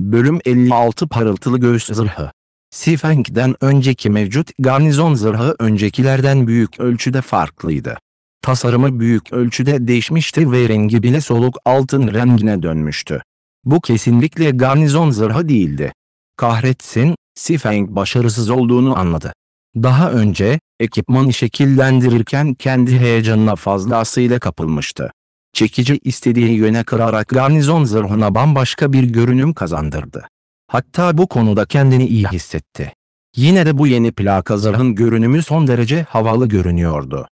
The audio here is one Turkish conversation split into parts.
Bölüm 56 Parıltılı Göğüs Zırhı. Sifeng'den önceki mevcut garnizon zırhı öncekilerden büyük ölçüde farklıydı. Tasarımı büyük ölçüde değişmişti ve rengi bile soluk altın rengine dönmüştü. Bu kesinlikle garnizon zırhı değildi. Kahretsin, Sifeng başarısız olduğunu anladı. Daha önce, ekipmanı şekillendirirken kendi heyecanına fazlasıyla kapılmıştı. Çekici istediği yöne kırarak garnizon zırhına bambaşka bir görünüm kazandırdı. Hatta bu konuda kendini iyi hissetti. Yine de bu yeni plaka zırhın görünümü son derece havalı görünüyordu.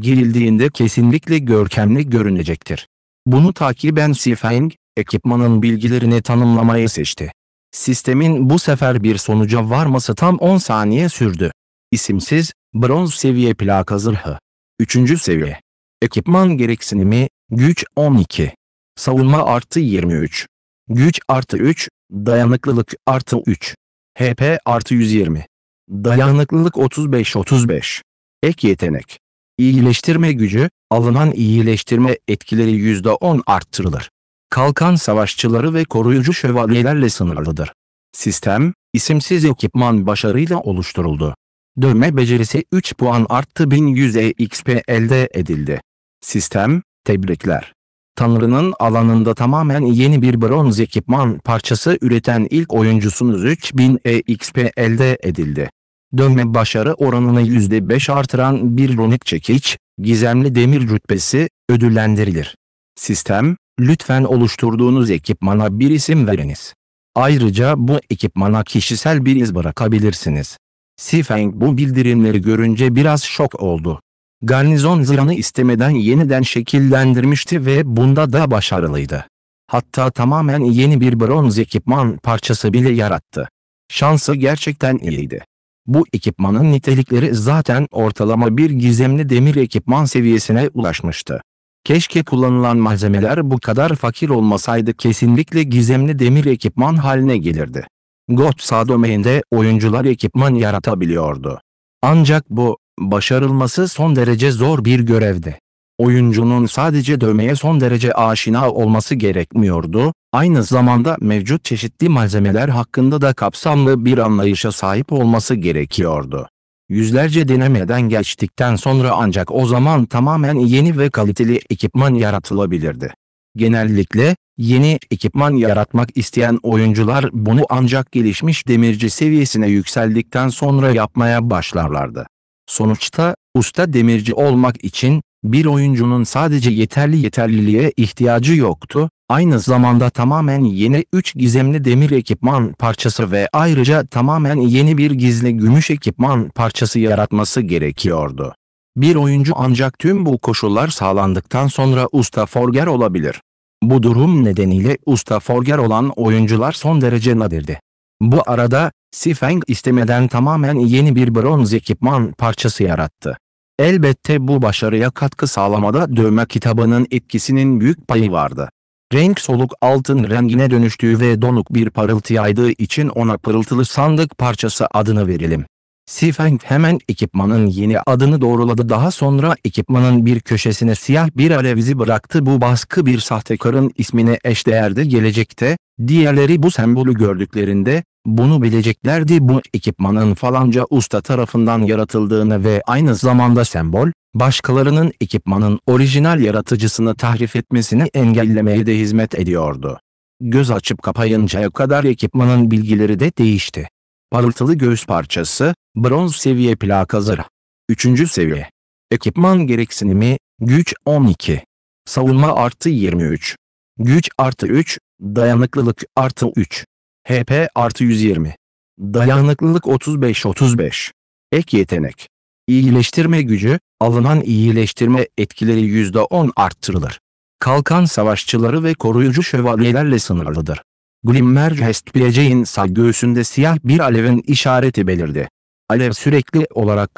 Girildiğinde kesinlikle görkemli görünecektir. Bunu takiben Sifeng, ekipmanın bilgilerini tanımlamayı seçti. Sistemin bu sefer bir sonuca varması tam 10 saniye sürdü. İsimsiz, bronz seviye plaka zırhı. 3. seviye. Ekipman gereksinimi, güç 12. Savunma artı 23. Güç artı 3, dayanıklılık artı 3. HP artı 120. Dayanıklılık 35-35. Ek yetenek. İyileştirme gücü, alınan iyileştirme etkileri %10 arttırılır. Kalkan savaşçıları ve koruyucu şövalyelerle sınırlıdır. Sistem, isimsiz ekipman başarıyla oluşturuldu. Dövme becerisi 3 puan arttı 1100 EXP elde edildi. Sistem, tebrikler. Tanrı'nın alanında tamamen yeni bir bronz ekipman parçası üreten ilk oyuncusunuz 3000 EXP elde edildi. Dövme başarı oranını %5 artıran bir runik çekiç, gizemli demir rütbesi, ödüllendirilir. Sistem, lütfen oluşturduğunuz ekipmana bir isim veriniz. Ayrıca bu ekipmana kişisel bir iz bırakabilirsiniz. Sifeng bu bildirimleri görünce biraz şok oldu. Garnizon zırhını istemeden yeniden şekillendirmişti ve bunda da başarılıydı. Hatta tamamen yeni bir bronz ekipman parçası bile yarattı. Şansı gerçekten iyiydi. Bu ekipmanın nitelikleri zaten ortalama bir gizemli demir ekipman seviyesine ulaşmıştı. Keşke kullanılan malzemeler bu kadar fakir olmasaydı, kesinlikle gizemli demir ekipman haline gelirdi. God Sadomain'de oyuncular ekipman yaratabiliyordu. Ancak bu, başarılması son derece zor bir görevdi. Oyuncunun sadece dövmeye son derece aşina olması gerekmiyordu, aynı zamanda mevcut çeşitli malzemeler hakkında da kapsamlı bir anlayışa sahip olması gerekiyordu. Yüzlerce denemeden geçtikten sonra ancak o zaman tamamen yeni ve kaliteli ekipman yaratılabilirdi. Genellikle, yeni ekipman yaratmak isteyen oyuncular bunu ancak gelişmiş demirci seviyesine yükseldikten sonra yapmaya başlarlardı. Sonuçta, usta demirci olmak için, bir oyuncunun sadece yeterliliğe ihtiyacı yoktu, aynı zamanda tamamen yeni 3 gizemli demir ekipman parçası ve ayrıca tamamen yeni bir gizli gümüş ekipman parçası yaratması gerekiyordu. Bir oyuncu ancak tüm bu koşullar sağlandıktan sonra usta forger olabilir. Bu durum nedeniyle usta forger olan oyuncular son derece nadirdi. Bu arada, Sifeng istemeden tamamen yeni bir bronz ekipman parçası yarattı. Elbette bu başarıya katkı sağlamada dövme kitabının etkisinin büyük payı vardı. Renk soluk altın rengine dönüştüğü ve donuk bir parıltı yaydığı için ona pırıltılı sandık parçası adını verelim. Sifeng hemen ekipmanın yeni adını doğruladı, daha sonra ekipmanın bir köşesine siyah bir alev izi bıraktı. Bu baskı bir sahtekarın ismine eşdeğerdi. Gelecekte, diğerleri bu sembolü gördüklerinde, bunu bileceklerdi: bu ekipmanın falanca usta tarafından yaratıldığını ve aynı zamanda sembol, başkalarının ekipmanın orijinal yaratıcısını tahrif etmesini engellemeye de hizmet ediyordu. Göz açıp kapayıncaya kadar ekipmanın bilgileri de değişti. Parıltılı göğüs parçası, bronz seviye plaka zırh. 3. seviye. Ekipman gereksinimi, güç 12. Savunma artı 23. Güç artı 3, dayanıklılık artı 3. HP artı 120. Dayanıklılık 35-35. Ek yetenek. İyileştirme gücü, alınan iyileştirme etkileri %10 arttırılır. Kalkan savaşçıları ve koruyucu şövalyelerle sınırlıdır. Glimmergestbiyeceğin sağ göğsünde siyah bir alevin işareti belirdi. Alev sürekli olarak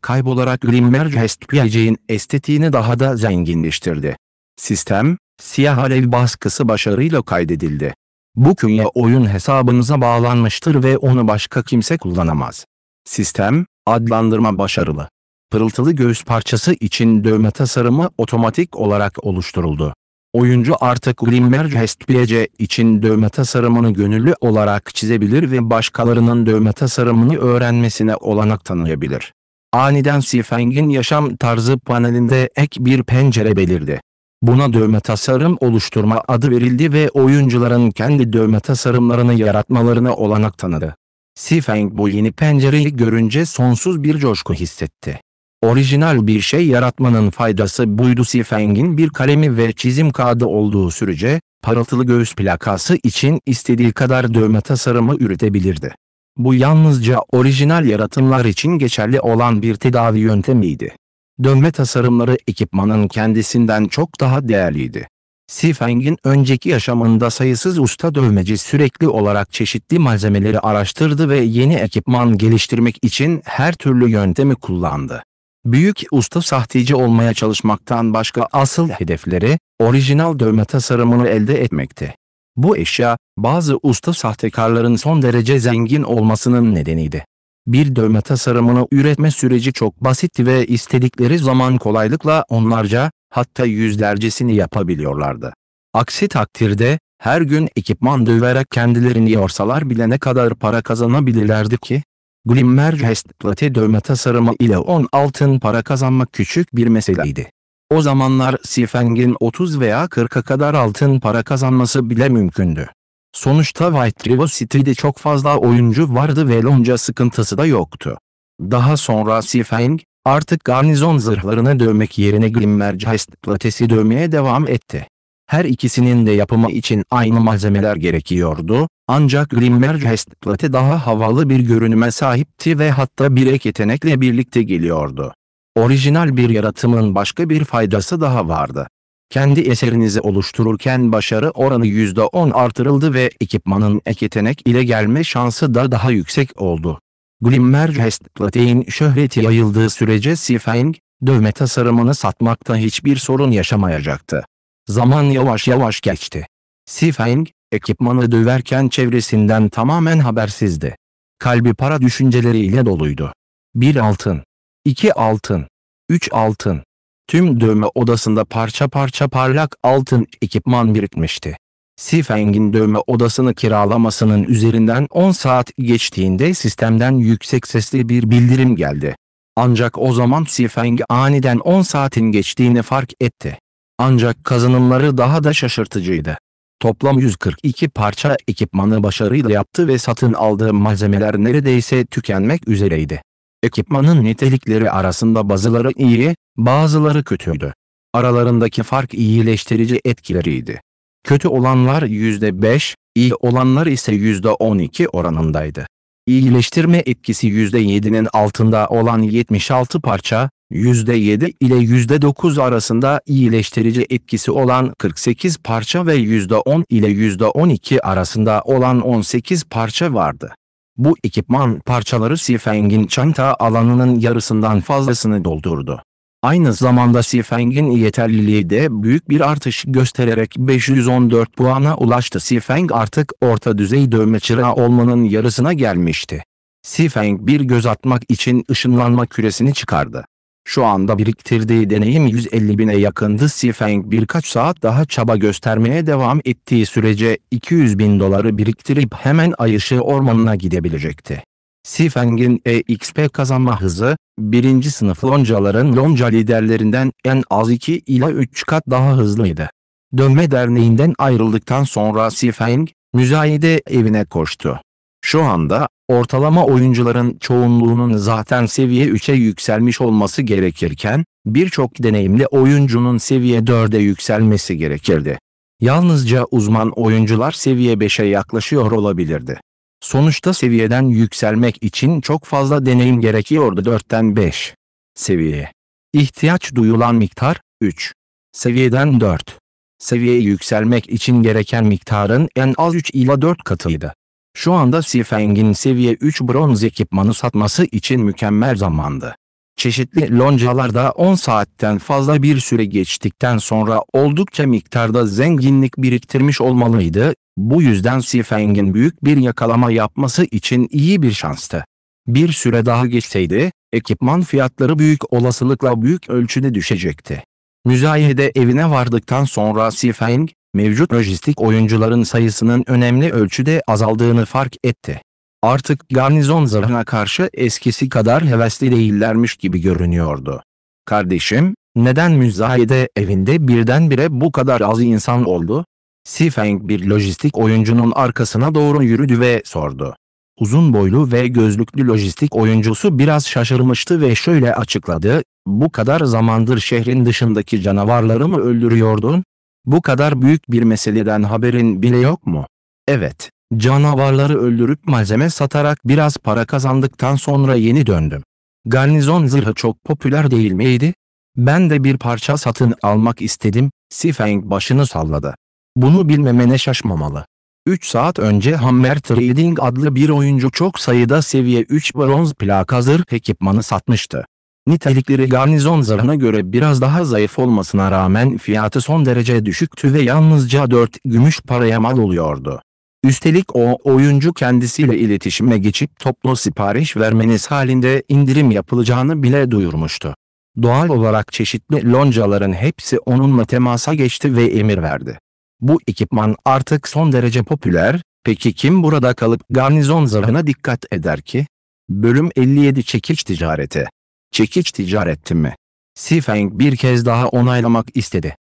kaybolarak Glimmergestbiyeceğin estetiğini daha da zenginleştirdi. Sistem, siyah alev baskısı başarıyla kaydedildi. Bu künye oyun hesabınıza bağlanmıştır ve onu başka kimse kullanamaz. Sistem, adlandırma başarılı. Pırıltılı göğüs parçası için dövme tasarımı otomatik olarak oluşturuldu. Oyuncu artık Glimmergest PC için dövme tasarımını gönüllü olarak çizebilir ve başkalarının dövme tasarımını öğrenmesine olanak tanıyabilir. Aniden Sifeng'in yaşam tarzı panelinde ek bir pencere belirdi. Buna dövme tasarım oluşturma adı verildi ve oyuncuların kendi dövme tasarımlarını yaratmalarına olanak tanıdı. Sifeng bu yeni pencereyi görünce sonsuz bir coşku hissetti. Orijinal bir şey yaratmanın faydası buydu. Sifeng'in bir kalemi ve çizim kağıdı olduğu sürece, parıltılı göğüs plakası için istediği kadar dövme tasarımı üretebilirdi. Bu yalnızca orijinal yaratımlar için geçerli olan bir tedavi yöntemiydi. Dövme tasarımları ekipmanın kendisinden çok daha değerliydi. Sifeng'in önceki yaşamında sayısız usta dövmeci sürekli olarak çeşitli malzemeleri araştırdı ve yeni ekipman geliştirmek için her türlü yöntemi kullandı. Büyük usta sahteci olmaya çalışmaktan başka asıl hedefleri, orijinal dövme tasarımını elde etmekti. Bu eşya, bazı usta sahtekarların son derece zengin olmasının nedeniydi. Bir dövme tasarımını üretme süreci çok basitti ve istedikleri zaman kolaylıkla onlarca, hatta yüzlercesini yapabiliyorlardı. Aksi takdirde, her gün ekipman döverek kendilerini yorsalar bile ne kadar para kazanabilirlerdi ki? Glimmergest plate dövme tasarımı ile 10 altın para kazanmak küçük bir meseleydi. O zamanlar Sifeng'in 30 veya 40'a kadar altın para kazanması bile mümkündü. Sonuçta White River City'de çok fazla oyuncu vardı ve lonca sıkıntısı da yoktu. Daha sonra Sifeng, artık garnizon zırhlarını dövmek yerine Glimmergest platesi dövmeye devam etti. Her ikisinin de yapımı için aynı malzemeler gerekiyordu, ancak Glimmergest plate daha havalı bir görünüme sahipti ve hatta bir ek yetenekle birlikte geliyordu. Orijinal bir yaratımın başka bir faydası daha vardı. Kendi eserinizi oluştururken başarı oranı %10 artırıldı ve ekipmanın ek yetenek ile gelme şansı da daha yüksek oldu. Glimmergest plate'in şöhreti yayıldığı sürece Sifeng, dövme tasarımını satmakta hiçbir sorun yaşamayacaktı. Zaman yavaş yavaş geçti. Sifeng, ekipmanı döverken çevresinden tamamen habersizdi. Kalbi para düşünceleriyle doluydu. 1 altın, 2 altın, 3 altın. Tüm dövme odasında parça parça parlak altın ekipman birikmişti. Sifeng'in dövme odasını kiralamasının üzerinden 10 saat geçtiğinde sistemden yüksek sesli bir bildirim geldi. Ancak o zaman Sifeng aniden 10 saatin geçtiğini fark etti. Ancak kazanımları daha da şaşırtıcıydı. Toplam 142 parça ekipmanı başarıyla yaptı ve satın aldığı malzemeler neredeyse tükenmek üzereydi. Ekipmanın nitelikleri arasında bazıları iyi, bazıları kötüydü. Aralarındaki fark iyileştirici etkileriydi. Kötü olanlar %5, iyi olanlar ise %12 oranındaydı. İyileştirme etkisi %7'nin altında olan 76 parça, %7 ile %9 arasında iyileştirici etkisi olan 48 parça ve %10 ile %12 arasında olan 18 parça vardı. Bu ekipman parçaları Sifeng'in çanta alanının yarısından fazlasını doldurdu. Aynı zamanda Sifeng'in yeterliliği de büyük bir artış göstererek 514 puana ulaştı. Sifeng artık orta düzey dövme çırağı olmanın yarısına gelmişti. Sifeng bir göz atmak için ışınlanma küresini çıkardı. Şu anda biriktirdiği deneyim 150.000'e yakındı. Sifeng birkaç saat daha çaba göstermeye devam ettiği sürece $200.000 biriktirip hemen Ay Işığı Ormanı'na gidebilecekti. Sifeng'in EXP kazanma hızı, birinci sınıf loncaların lonca liderlerinden en az 2 ila 3 kat daha hızlıydı. Dövme Derneği'nden ayrıldıktan sonra Sifeng, müzayede evine koştu. Şu anda, ortalama oyuncuların çoğunluğunun zaten seviye 3'e yükselmiş olması gerekirken, birçok deneyimli oyuncunun seviye 4'e yükselmesi gerekirdi. Yalnızca uzman oyuncular seviye 5'e yaklaşıyor olabilirdi. Sonuçta seviyeden yükselmek için çok fazla deneyim gerekiyordu. 4'ten 5 seviyeye ihtiyaç duyulan miktar 3. Seviyeden 4 seviyeye yükselmek için gereken miktarın en az 3 ila 4 katıydı. Şu anda Sifeng'in seviye 3 bronz ekipmanı satması için mükemmel zamandı. Çeşitli loncalarda 10 saatten fazla bir süre geçtikten sonra oldukça miktarda zenginlik biriktirmiş olmalıydı. Bu yüzden Sifeng'in büyük bir yakalama yapması için iyi bir şanstı. Bir süre daha geçseydi, ekipman fiyatları büyük olasılıkla büyük ölçüde düşecekti. Müzayede evine vardıktan sonra Sifeng, mevcut lojistik oyuncuların sayısının önemli ölçüde azaldığını fark etti. Artık garnizon zırhına karşı eskisi kadar hevesli değillermiş gibi görünüyordu. "Kardeşim, neden müzayede evinde birdenbire bu kadar az insan oldu?" Sifeng bir lojistik oyuncunun arkasına doğru yürüdü ve sordu. Uzun boylu ve gözlüklü lojistik oyuncusu biraz şaşırmıştı ve şöyle açıkladı: "Bu kadar zamandır şehrin dışındaki canavarları mı öldürüyordun? Bu kadar büyük bir meseleden haberin bile yok mu?" "Evet, canavarları öldürüp malzeme satarak biraz para kazandıktan sonra yeni döndüm. Garnizon zırhı çok popüler değil miydi? Ben de bir parça satın almak istedim." Sifeng başını salladı. "Bunu bilmemene şaşmamalı. 3 saat önce Hammer Trading adlı bir oyuncu çok sayıda seviye 3 bronz plaka zırh ekipmanı satmıştı. Nitelikleri garnizon zırhına göre biraz daha zayıf olmasına rağmen fiyatı son derece düşüktü ve yalnızca 4 gümüş paraya mal oluyordu. Üstelik o oyuncu kendisiyle iletişime geçip toplu sipariş vermeniz halinde indirim yapılacağını bile duyurmuştu. Doğal olarak çeşitli loncaların hepsi onunla temasa geçti ve emir verdi. Bu ekipman artık son derece popüler. Peki kim burada kalıp garnizon zırhına dikkat eder ki?" Bölüm 57 Çekiç ticareti. "Çekiç ticareti mi?" Sifeng bir kez daha onaylamak istedi.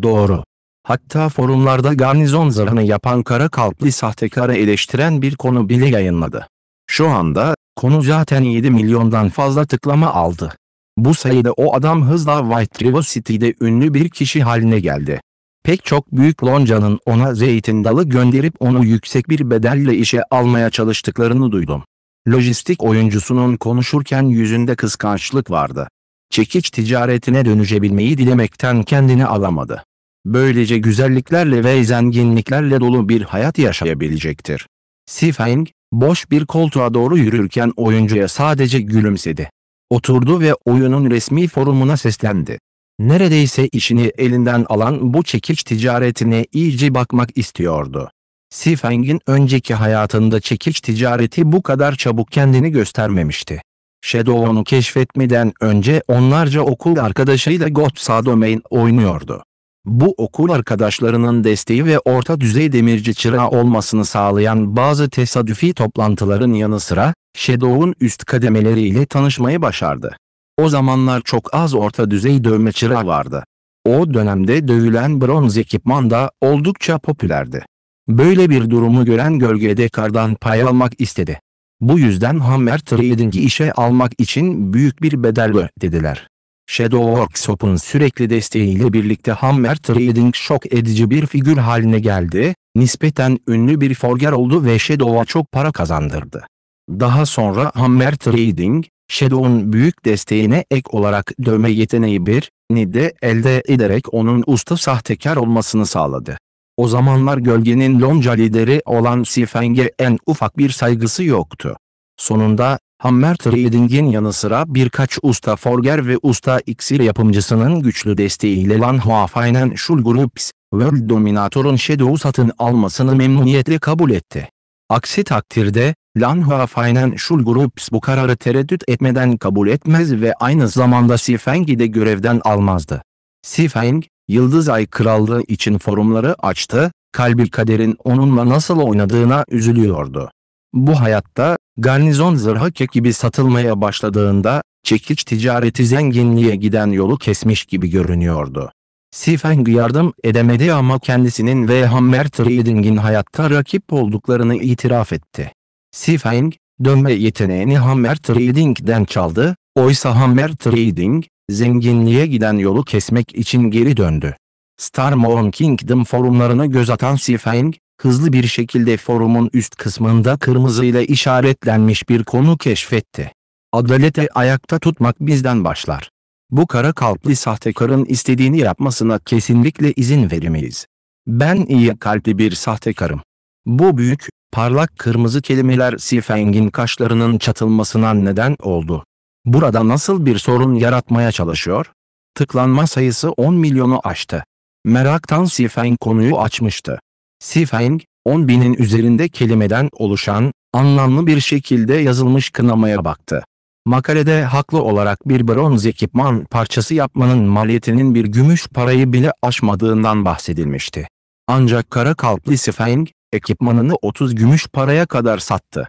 "Doğru. Hatta forumlarda garnizon zırhını yapan kara kalpli sahtekarı eleştiren bir konu bile yayınladı. Şu anda konu zaten 7 milyondan fazla tıklama aldı. Bu sayıda o adam hızla White River City'de ünlü bir kişi haline geldi. Pek çok büyük loncanın ona zeytin dalı gönderip onu yüksek bir bedelle işe almaya çalıştıklarını duydum." Lojistik oyuncusunun konuşurken yüzünde kıskançlık vardı. Çekiç ticaretine dönüşebilmeyi dilemekten kendini alamadı. Böylece güzelliklerle ve zenginliklerle dolu bir hayat yaşayabilecektir. Sifeng, boş bir koltuğa doğru yürürken oyuncuya sadece gülümsedi. Oturdu ve oyunun resmi forumuna seslendi. Neredeyse işini elinden alan bu çekiç ticaretine iyice bakmak istiyordu. Sifeng'in önceki hayatında çekiç ticareti bu kadar çabuk kendini göstermemişti. Shadow'unu keşfetmeden önce onlarca okul arkadaşıyla Godsa Domain oynuyordu. Bu okul arkadaşlarının desteği ve orta düzey demirci çırağı olmasını sağlayan bazı tesadüfi toplantıların yanı sıra, Shadow'un üst kademeleriyle tanışmayı başardı. O zamanlar çok az orta düzey dövme çırağı vardı. O dönemde dövülen bronz ekipman da oldukça popülerdi. Böyle bir durumu gören gölgede kardan pay almak istedi. Bu yüzden Hammer Trading'i işe almak için büyük bir bedel ödediler. Shadow Workshop'un sürekli desteğiyle birlikte Hammer Trading şok edici bir figür haline geldi, nispeten ünlü bir forger oldu ve Shadow'a çok para kazandırdı. Daha sonra Hammer Trading, Shadow'un büyük desteğine ek olarak dövme yeteneği birini de elde ederek onun usta sahtekar olmasını sağladı. O zamanlar gölgenin lonca lideri olan Sifeng'e en ufak bir saygısı yoktu. Sonunda, Hammer Trading'in yanı sıra birkaç usta forger ve usta iksir yapımcısının güçlü desteğiyle Lanhua Financial Groups, World Dominator'un Shadow'u satın almasını memnuniyetle kabul etti. Aksi takdirde, Lanhua Financial Groups bu kararı tereddüt etmeden kabul etmez ve aynı zamanda Sifeng'i de görevden almazdı. Sifeng, Yıldız Ay Krallığı için forumları açtı, kalbi kaderin onunla nasıl oynadığına üzülüyordu. Bu hayatta, garnizon zırhı kek gibi satılmaya başladığında, çekiç ticareti zenginliğe giden yolu kesmiş gibi görünüyordu. Sifeng yardım edemedi ama kendisinin ve Hammer Trading'in hayatta rakip olduklarını itiraf etti. Sifeng, dönme yeteneğini Hammer Trading'den çaldı, oysa Hammer Trading, zenginliğe giden yolu kesmek için geri döndü. Starmoon Kingdom forumlarına göz atan Sifeng, hızlı bir şekilde forumun üst kısmında kırmızıyla işaretlenmiş bir konu keşfetti. "Adalete ayakta tutmak bizden başlar. Bu kara kalpli sahtekarın istediğini yapmasına kesinlikle izin veremeyiz. Ben iyi kalpli bir sahtekarım." Bu büyük, parlak kırmızı kelimeler Sifeng'in kaşlarının çatılmasına neden oldu. Burada nasıl bir sorun yaratmaya çalışıyor? Tıklanma sayısı 10 milyonu aştı. Meraktan Sifeng konuyu açmıştı. Sifeng, 10.000'in üzerinde kelimeden oluşan, anlamlı bir şekilde yazılmış kınamaya baktı. Makalede haklı olarak bir bronz ekipman parçası yapmanın maliyetinin bir gümüş parayı bile aşmadığından bahsedilmişti. Ancak kara kalpli Sifeng, ekipmanını 30 gümüş paraya kadar sattı.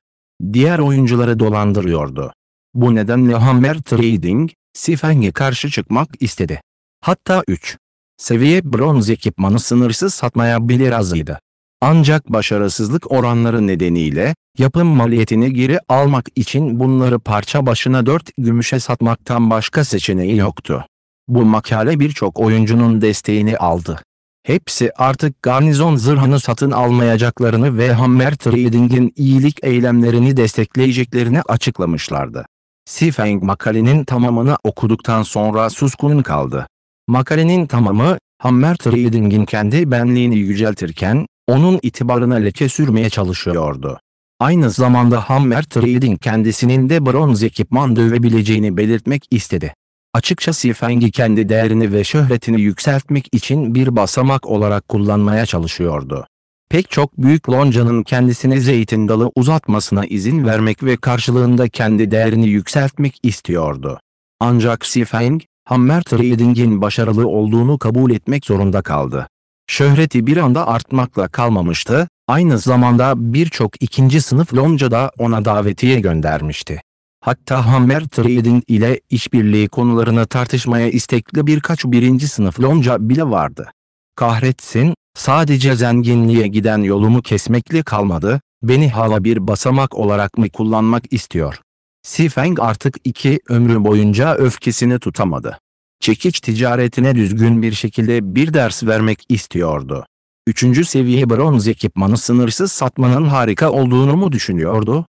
Diğer oyuncuları dolandırıyordu. Bu nedenle Hammer Trading, Sifeng'e karşı çıkmak istedi. Hatta 3 seviye bronz ekipmanı sınırsız satmaya bile razıydı. Ancak başarısızlık oranları nedeniyle, yapım maliyetini geri almak için bunları parça başına 4 gümüşe satmaktan başka seçeneği yoktu. Bu makale birçok oyuncunun desteğini aldı. Hepsi artık garnizon zırhını satın almayacaklarını ve Hammer Trading'in iyilik eylemlerini destekleyeceklerini açıklamışlardı. Sifeng makalenin tamamını okuduktan sonra suskun kaldı. Makalenin tamamı, Hammer Trading'in kendi benliğini yüceltirken, onun itibarına leke sürmeye çalışıyordu. Aynı zamanda Hammer Trading kendisinin de bronz ekipman dövebileceğini belirtmek istedi. Açıkça Sifeng'i kendi değerini ve şöhretini yükseltmek için bir basamak olarak kullanmaya çalışıyordu. Pek çok büyük loncanın kendisine zeytin dalı uzatmasına izin vermek ve karşılığında kendi değerini yükseltmek istiyordu. Ancak Sifeng, Hammer Trading'in başarılı olduğunu kabul etmek zorunda kaldı. Şöhreti bir anda artmakla kalmamıştı, aynı zamanda birçok ikinci sınıf lonca da ona davetiye göndermişti. Hatta Hammer Trading ile işbirliği konularını tartışmaya istekli birkaç birinci sınıf lonca bile vardı. Kahretsin, sadece zenginliğe giden yolumu kesmekle kalmadı, beni hala bir basamak olarak mı kullanmak istiyor? Sifeng artık 2 ömrü boyunca öfkesini tutamadı. Çekiç ticaretine düzgün bir şekilde bir ders vermek istiyordu. 3. seviye bronz ekipmanı sınırsız satmanın harika olduğunu mu düşünüyordu?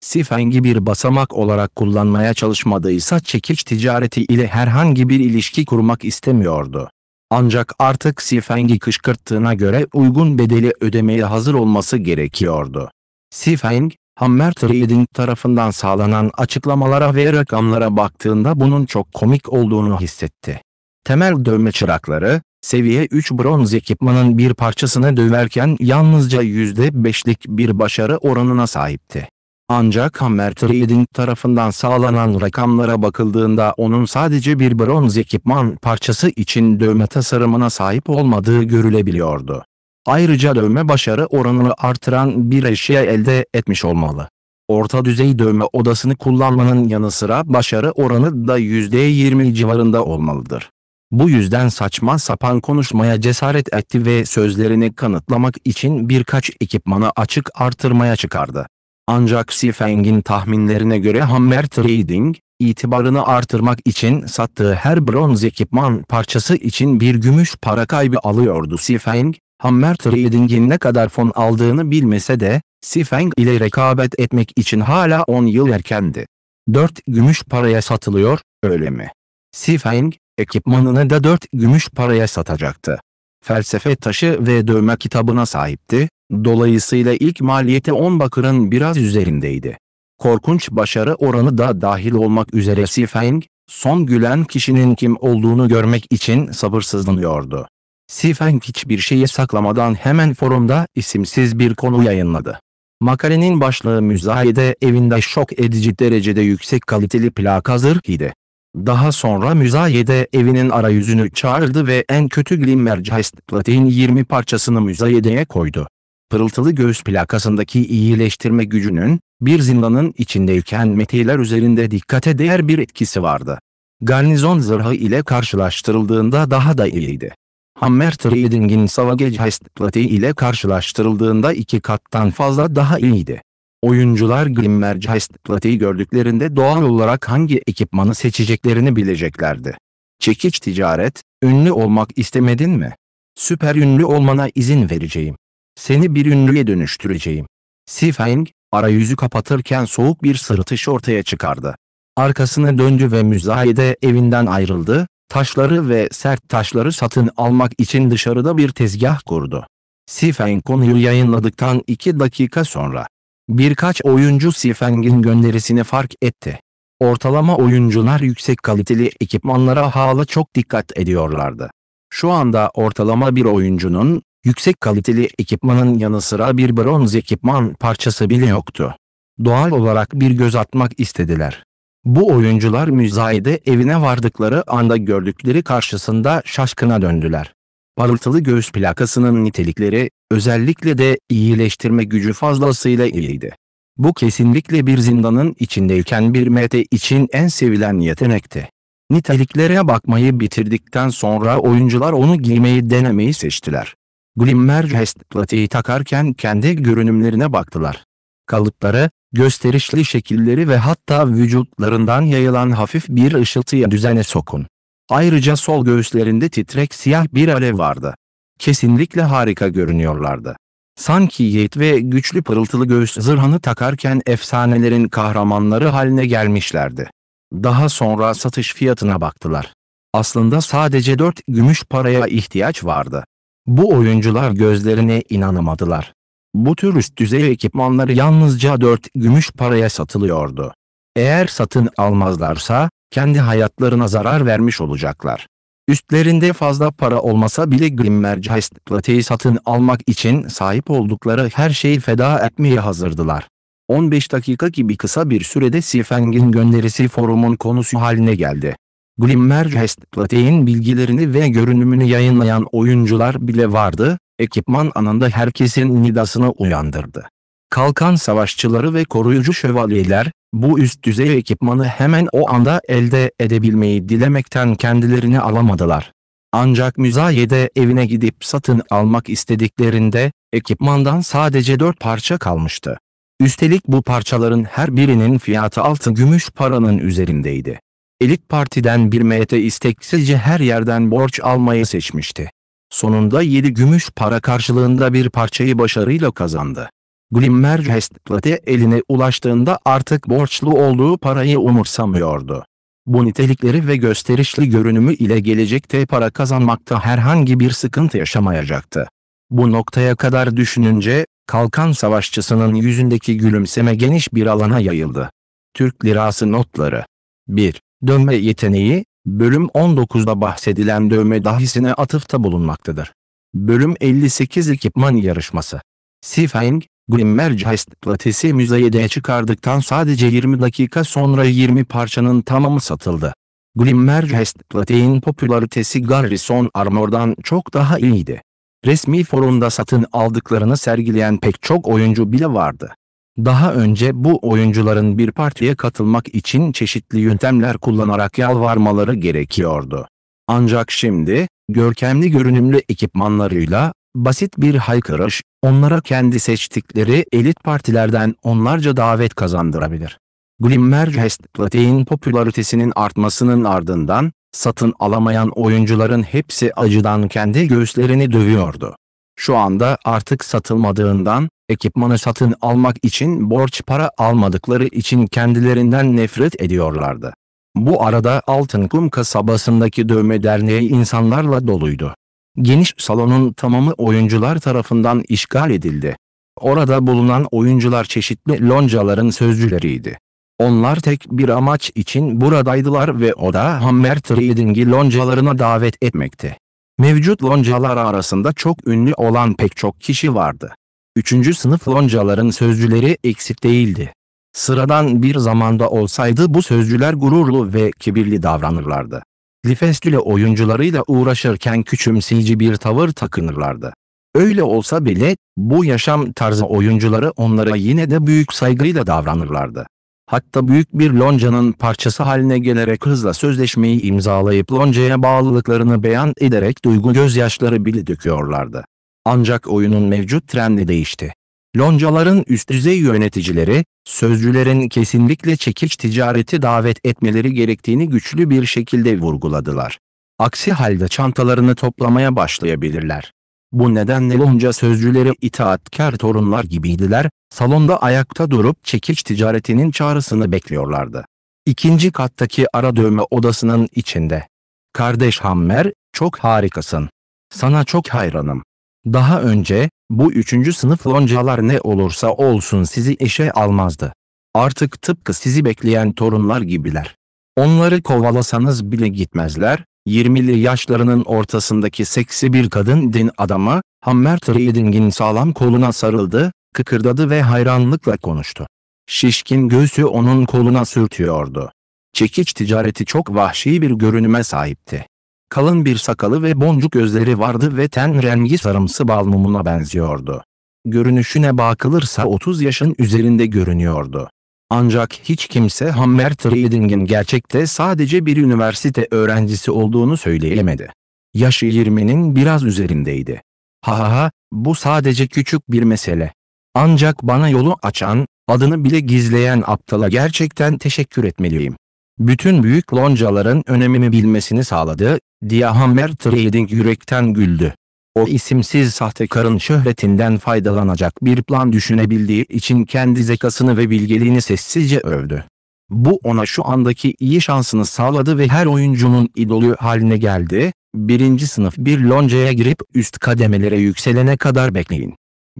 Sifeng'i bir basamak olarak kullanmaya çalışmadıysa çekiç ticareti ile herhangi bir ilişki kurmak istemiyordu. Ancak artık Sifeng'i kışkırttığına göre uygun bedeli ödemeye hazır olması gerekiyordu. Sifeng, Hammer Trading tarafından sağlanan açıklamalara ve rakamlara baktığında bunun çok komik olduğunu hissetti. Temel dövme çırakları, seviye 3 bronz ekipmanın bir parçasını döverken yalnızca %5'lik bir başarı oranına sahipti. Ancak Hammer Trading tarafından sağlanan rakamlara bakıldığında onun sadece bir bronz ekipman parçası için dövme tasarımına sahip olmadığı görülebiliyordu. Ayrıca dövme başarı oranını artıran bir eşya elde etmiş olmalı. Orta düzey dövme odasını kullanmanın yanı sıra başarı oranı da %20 civarında olmalıdır. Bu yüzden saçma sapan konuşmaya cesaret etti ve sözlerini kanıtlamak için birkaç ekipmanı açık artırmaya çıkardı. Ancak Sifeng'in tahminlerine göre Hammer Trading, itibarını artırmak için sattığı her bronz ekipman parçası için bir gümüş para kaybı alıyordu. Sifeng, Hammer Trading'in ne kadar fon aldığını bilmese de, Sifeng ile rekabet etmek için hala 10 yıl erkendi. 4 gümüş paraya satılıyor, öyle mi? Sifeng, ekipmanını da 4 gümüş paraya satacaktı. Felsefe taşı ve dövme kitabına sahipti, dolayısıyla ilk maliyeti 10 bakırın biraz üzerindeydi. Korkunç başarı oranı da dahil olmak üzere Sifeng, son gülen kişinin kim olduğunu görmek için sabırsızlanıyordu. Sifeng hiçbir şeyi saklamadan hemen forumda isimsiz bir konu yayınladı. Makalenin başlığı müzayede evinde şok edici derecede yüksek kaliteli plaka zırhıydı. Daha sonra müzayede evinin arayüzünü çağırdı ve en kötü Glimmergeist platin 20 parçasını müzayedeye koydu. Pırıltılı göğüs plakasındaki iyileştirme gücünün, bir zindanın içindeyken metiler üzerinde dikkate değer bir etkisi vardı. Garnizon zırhı ile karşılaştırıldığında daha da iyiydi. Hammer Trading'in Savage Plate ile karşılaştırıldığında 2 kattan fazla daha iyiydi. Oyuncular Glimmergeist Plate'yi gördüklerinde doğal olarak hangi ekipmanı seçeceklerini bileceklerdi. Çekiç ticaret, ünlü olmak istemedin mi? Süper ünlü olmana izin vereceğim. Seni bir ünlüye dönüştüreceğim. Sifeng, arayüzü kapatırken soğuk bir sırıtış ortaya çıkardı. Arkasına döndü ve müzayede evinden ayrıldı, taşları ve sert taşları satın almak için dışarıda bir tezgah kurdu. Sifeng konuyu yayınladıktan 2 dakika sonra, birkaç oyuncu Sifeng'in gönderisini fark etti. Ortalama oyuncular yüksek kaliteli ekipmanlara hala çok dikkat ediyorlardı. Şu anda ortalama bir oyuncunun, yüksek kaliteli ekipmanın yanı sıra bir bronz ekipman parçası bile yoktu. Doğal olarak bir göz atmak istediler. Bu oyuncular müzayede evine vardıkları anda gördükleri karşısında şaşkına döndüler. Parıltılı göğüs plakasının nitelikleri, özellikle de iyileştirme gücü fazlasıyla iyiydi. Bu kesinlikle bir zindanın içindeyken bir MT için en sevilen yetenekti. Niteliklere bakmayı bitirdikten sonra oyuncular onu giymeyi denemeyi seçtiler. Glimmer Chestplate'i takarken kendi görünümlerine baktılar. Kalıpları, gösterişli şekilleri ve hatta vücutlarından yayılan hafif bir ışıltıya düzene sokun. Ayrıca sol göğüslerinde titrek siyah bir alev vardı. Kesinlikle harika görünüyorlardı. Sanki yiğit ve güçlü pırıltılı göğüs zırhını takarken efsanelerin kahramanları haline gelmişlerdi. Daha sonra satış fiyatına baktılar. Aslında sadece 4 gümüş paraya ihtiyaç vardı. Bu oyuncular gözlerine inanamadılar. Bu tür üst düzey ekipmanları yalnızca 4 gümüş paraya satılıyordu. Eğer satın almazlarsa, kendi hayatlarına zarar vermiş olacaklar. Üstlerinde fazla para olmasa bile Glimmer Chestplate'i satın almak için sahip oldukları her şeyi feda etmeye hazırdılar. 15 dakika gibi kısa bir sürede Sifeng'in gönderisi forumun konusu haline geldi. Glimmer Chestplate'in bilgilerini ve görünümünü yayınlayan oyuncular bile vardı, ekipman anında herkesin nidasını uyandırdı. Kalkan savaşçıları ve koruyucu şövalyeler, bu üst düzey ekipmanı hemen o anda elde edebilmeyi dilemekten kendilerini alamadılar. Ancak müzayede evine gidip satın almak istediklerinde, ekipmandan sadece 4 parça kalmıştı. Üstelik bu parçaların her birinin fiyatı 6 gümüş paranın üzerindeydi. Elit partiden bir MT isteksizce her yerden borç almayı seçmişti. Sonunda 7 gümüş para karşılığında bir parçayı başarıyla kazandı. Glimmer Chestplate eline ulaştığında artık borçlu olduğu parayı umursamıyordu. Bu nitelikleri ve gösterişli görünümü ile gelecekte para kazanmakta herhangi bir sıkıntı yaşamayacaktı. Bu noktaya kadar düşününce, kalkan savaşçısının yüzündeki gülümseme geniş bir alana yayıldı. Türk Lirası notları. 1. Dövme yeteneği, bölüm 19'da bahsedilen dövme dahisine atıfta bulunmaktadır. Bölüm 58 ekipman yarışması. Sifeng, Glimmer Chestplate'i müzayedeye çıkardıktan sadece 20 dakika sonra 20 parçanın tamamı satıldı. Glimmer Chestplate'in popülaritesi Garrison Armor'dan çok daha iyiydi. Resmi forumda satın aldıklarını sergileyen pek çok oyuncu bile vardı. Daha önce bu oyuncuların bir partiye katılmak için çeşitli yöntemler kullanarak yalvarmaları gerekiyordu. Ancak şimdi, görkemli görünümlü ekipmanlarıyla, basit bir haykırış, onlara kendi seçtikleri elit partilerden onlarca davet kazandırabilir. Glimmer Chestplate'in popülaritesinin artmasının ardından, satın alamayan oyuncuların hepsi acıdan kendi göğüslerini dövüyordu. Şu anda artık satılmadığından, ekipmanı satın almak için borç para almadıkları için kendilerinden nefret ediyorlardı. Bu arada Altınkum kasabasındaki dövme derneği insanlarla doluydu. Geniş salonun tamamı oyuncular tarafından işgal edildi. Orada bulunan oyuncular çeşitli loncaların sözcüleriydi. Onlar tek bir amaç için buradaydılar ve o da Hammer Trading'i loncalarına davet etmekti. Mevcut loncalar arasında çok ünlü olan pek çok kişi vardı. 3. sınıf loncaların sözcüleri eksik değildi. Sıradan bir zamanda olsaydı bu sözcüler gururlu ve kibirli davranırlardı. Lifestyle oyuncularıyla uğraşırken küçümseyici bir tavır takınırlardı. Öyle olsa bile, bu yaşam tarzı oyuncuları onlara yine de büyük saygıyla davranırlardı. Hatta büyük bir loncanın parçası haline gelerek hızla sözleşmeyi imzalayıp loncaya bağlılıklarını beyan ederek duygu gözyaşları bile döküyorlardı. Ancak oyunun mevcut trendi değişti. Loncaların üst düzey yöneticileri, sözcülerin kesinlikle çekiç ticareti davet etmeleri gerektiğini güçlü bir şekilde vurguladılar. Aksi halde çantalarını toplamaya başlayabilirler. Bu nedenle lonca sözcüleri itaatkar torunlar gibiydiler, salonda ayakta durup çekiç ticaretinin çağrısını bekliyorlardı. İkinci kattaki ara dövme odasının içinde. "Kardeş Hammer, çok harikasın. Sana çok hayranım. Daha önce, bu 3. sınıf loncalar ne olursa olsun sizi işe almazdı. Artık tıpkı sizi bekleyen torunlar gibiler. Onları kovalasanız bile gitmezler." 20'li yaşlarının ortasındaki seksi bir kadın din adamı, Hammer Trading'in sağlam koluna sarıldı, kıkırdadı ve hayranlıkla konuştu. Şişkin göğsü onun koluna sürtüyordu. Çekiç ticareti çok vahşi bir görünüme sahipti. Kalın bir sakalı ve boncuk gözleri vardı ve ten rengi sarımsı bal mumuna benziyordu. Görünüşüne bakılırsa 30 yaşın üzerinde görünüyordu. Ancak hiç kimse Hammer Trading'in gerçekte sadece bir üniversite öğrencisi olduğunu söyleyemedi. Yaşı 20'nin biraz üzerindeydi. Ha, bu sadece küçük bir mesele. Ancak bana yolu açan, adını bile gizleyen aptala gerçekten teşekkür etmeliyim. Bütün büyük loncaların önemimi bilmesini sağladı, diye Hammer Trading yürekten güldü. O isimsiz sahtekarın şöhretinden faydalanacak bir plan düşünebildiği için kendi zekasını ve bilgeliğini sessizce övdü. Bu ona şu andaki iyi şansını sağladı ve her oyuncunun idolü haline geldi. Birinci sınıf bir loncaya girip üst kademelere yükselene kadar bekleyin.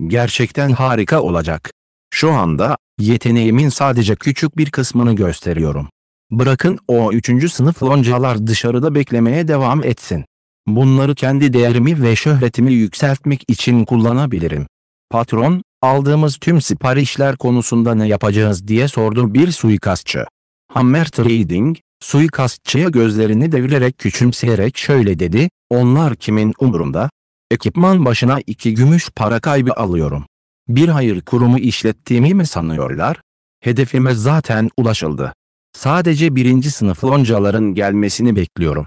Gerçekten harika olacak. Şu anda, yeteneğimin sadece küçük bir kısmını gösteriyorum. Bırakın o 3. sınıf loncalar dışarıda beklemeye devam etsin. Bunları kendi değerimi ve şöhretimi yükseltmek için kullanabilirim. Patron, aldığımız tüm siparişler konusunda ne yapacağız diye sordu bir suikastçı. Hammer Trading, suikastçıya gözlerini devirerek küçümseyerek şöyle dedi, onlar kimin umurunda? Ekipman başına 2 gümüş para kaybı alıyorum. Bir hayır kurumu işlettiğimi mi sanıyorlar? Hedefime zaten ulaşıldı. Sadece 1. sınıf loncaların gelmesini bekliyorum.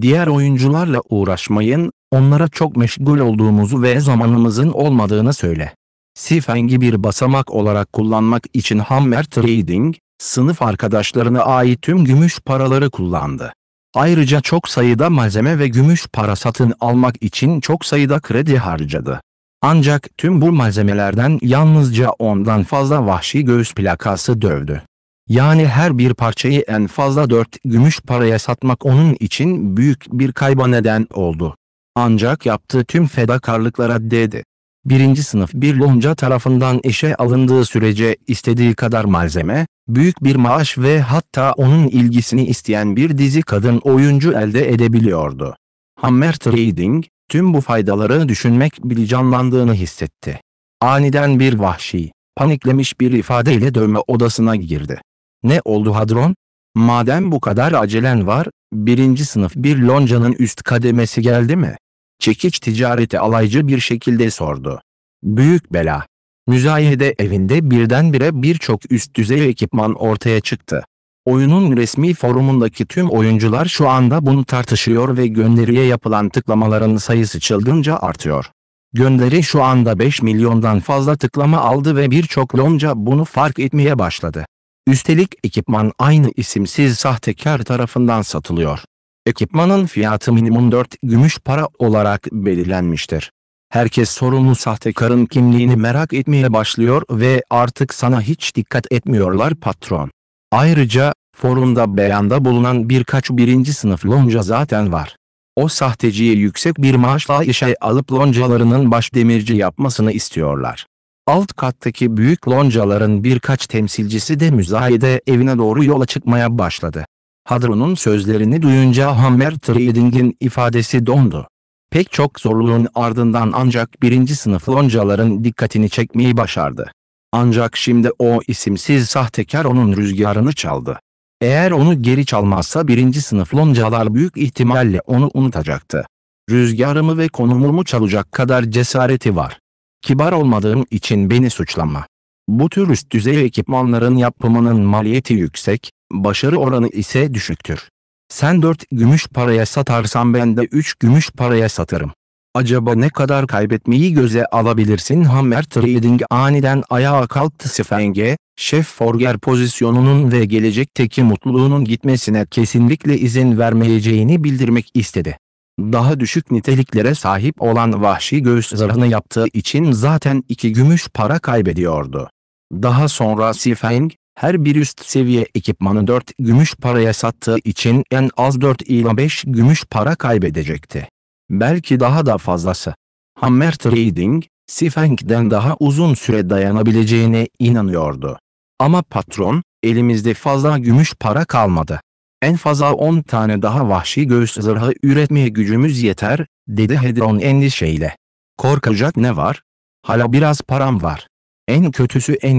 Diğer oyuncularla uğraşmayın, onlara çok meşgul olduğumuzu ve zamanımızın olmadığını söyle. Sifeng'i bir basamak olarak kullanmak için Hammer Trading, sınıf arkadaşlarına ait tüm gümüş paraları kullandı. Ayrıca çok sayıda malzeme ve gümüş para satın almak için çok sayıda kredi harcadı. Ancak tüm bu malzemelerden yalnızca 10'dan fazla vahşi göğüs plakası dövdü. Yani her bir parçayı en fazla 4 gümüş paraya satmak onun için büyük bir kayba neden oldu. Ancak yaptığı tüm fedakarlıklara değdi. 1. sınıf bir lonca tarafından işe alındığı sürece istediği kadar malzeme, büyük bir maaş ve hatta onun ilgisini isteyen bir dizi kadın oyuncu elde edebiliyordu. Hammer Trading, tüm bu faydaları düşünmek bile canlandığını hissetti. Aniden bir vahşi, paniklemiş bir ifadeyle dövme odasına girdi. Ne oldu Hadron? Madem bu kadar acelen var, 1. sınıf bir loncanın üst kademesi geldi mi? Çekiç ticareti alaycı bir şekilde sordu. Büyük bela. Müzayede evinde birdenbire birçok üst düzey ekipman ortaya çıktı. Oyunun resmi forumundaki tüm oyuncular şu anda bunu tartışıyor ve gönderiye yapılan tıklamaların sayısı çılgınca artıyor. Gönderi şu anda 5 milyondan fazla tıklama aldı ve birçok lonca bunu fark etmeye başladı. Üstelik ekipman aynı isimsiz sahtekar tarafından satılıyor. Ekipmanın fiyatı minimum 4 gümüş para olarak belirlenmiştir. Herkes sorumlu sahtekarın kimliğini merak etmeye başlıyor ve artık sana hiç dikkat etmiyorlar patron. Ayrıca, forumda beyanda bulunan birkaç 1. sınıf lonca zaten var. O sahteciye yüksek bir maaşla işe alıp loncalarının başdemirci yapmasını istiyorlar. Alt kattaki büyük loncaların birkaç temsilcisi de müzayede evine doğru yola çıkmaya başladı. Hadron'un sözlerini duyunca Hammer Trading'in ifadesi dondu. Pek çok zorluğun ardından ancak 1. sınıf loncaların dikkatini çekmeyi başardı. Ancak şimdi o isimsiz sahtekar onun rüzgarını çaldı. Eğer onu geri çalmazsa 1. sınıf loncalar büyük ihtimalle onu unutacaktı. Rüzgarımı ve konumumu çalacak kadar cesareti var. Kibar olmadığım için beni suçlama. Bu tür üst düzey ekipmanların yapımının maliyeti yüksek, başarı oranı ise düşüktür. Sen 4 gümüş paraya satarsan ben de 3 gümüş paraya satarım. Acaba ne kadar kaybetmeyi göze alabilirsin? Hammer Trading aniden ayağa kalktı. Sifeng'e, Şef Forger pozisyonunun ve gelecekteki mutluluğunun gitmesine kesinlikle izin vermeyeceğini bildirmek istedi. Daha düşük niteliklere sahip olan vahşi göğüs zırhını yaptığı için zaten 2 gümüş para kaybediyordu. Daha sonra Sifeng, her bir üst seviye ekipmanı 4 gümüş paraya sattığı için en az 4 ila 5 gümüş para kaybedecekti. Belki daha da fazlası. Hammer Trading, Sifeng'den daha uzun süre dayanabileceğine inanıyordu. Ama patron, elimizde fazla gümüş para kalmadı. En fazla 10 tane daha vahşi göğüs zırhı üretmeye gücümüz yeter, dedi Hadron endişeyle. Korkacak ne var? Hala biraz param var. En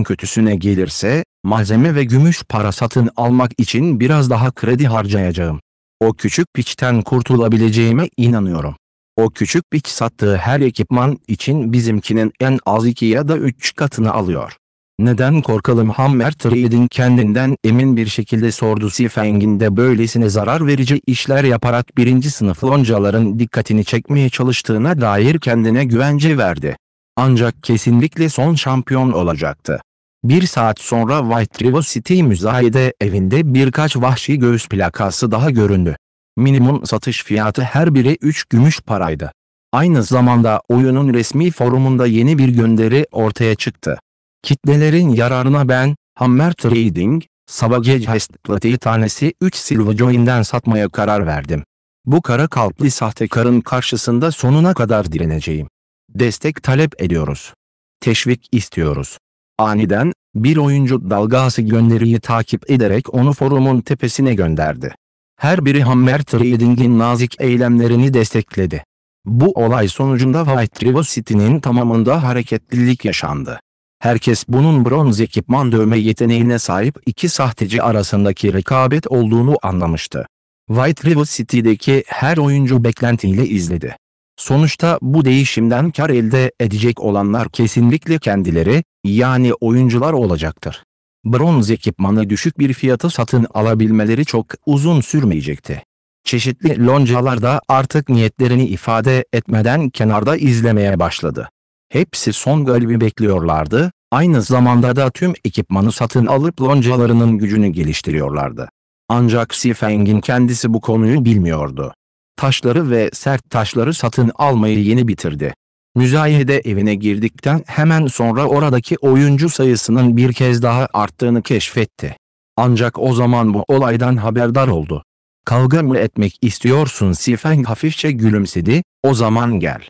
kötüsüne gelirse, Malzeme ve gümüş para satın almak için biraz daha kredi harcayacağım. O küçük piçten kurtulabileceğime inanıyorum. O küçük piç sattığı her ekipman için bizimkinin en az 2 ya da 3 katını alıyor. Neden korkalım? Hammer Trading kendinden emin bir şekilde sordu. Sifeng'in de böylesine zarar verici işler yaparak birinci sınıf loncaların dikkatini çekmeye çalıştığına dair kendine güvence verdi. Ancak kesinlikle son şampiyon olacaktı. Bir saat sonra White River City müzayede evinde birkaç vahşi göğüs plakası daha göründü. Minimum satış fiyatı her biri 3 gümüş paraydı. Aynı zamanda oyunun resmi forumunda yeni bir gönderi ortaya çıktı. Kitlelerin yararına ben, Hammer Trading, Savage Hastplat'i tanesi 3 Silvercoin'den satmaya karar verdim. Bu kara kalpli sahtekarın karşısında sonuna kadar direneceğim. Destek talep ediyoruz. Teşvik istiyoruz. Aniden, bir oyuncu dalgası gönderiyi takip ederek onu forumun tepesine gönderdi. Her biri Hammer Trading'in nazik eylemlerini destekledi. Bu olay sonucunda White River City'nin tamamında hareketlilik yaşandı. Herkes bunun bronz ekipman dövme yeteneğine sahip iki sahteci arasındaki rekabet olduğunu anlamıştı. White River City'deki her oyuncu beklentiyle izledi. Sonuçta bu değişimden kar elde edecek olanlar kesinlikle kendileri, yani oyuncular olacaktır. Bronz ekipmanı düşük bir fiyata satın alabilmeleri çok uzun sürmeyecekti. Çeşitli loncalar da artık niyetlerini ifade etmeden kenarda izlemeye başladı. Hepsi son galibi bekliyorlardı, aynı zamanda da tüm ekipmanı satın alıp loncalarının gücünü geliştiriyorlardı. Ancak Sifeng'in kendisi bu konuyu bilmiyordu. Taşları ve sert taşları satın almayı yeni bitirdi. Müzayede evine girdikten hemen sonra oradaki oyuncu sayısının bir kez daha arttığını keşfetti. Ancak o zaman bu olaydan haberdar oldu. "Kavga mı etmek istiyorsun?" Sifeng hafifçe gülümsedi, "O zaman gel."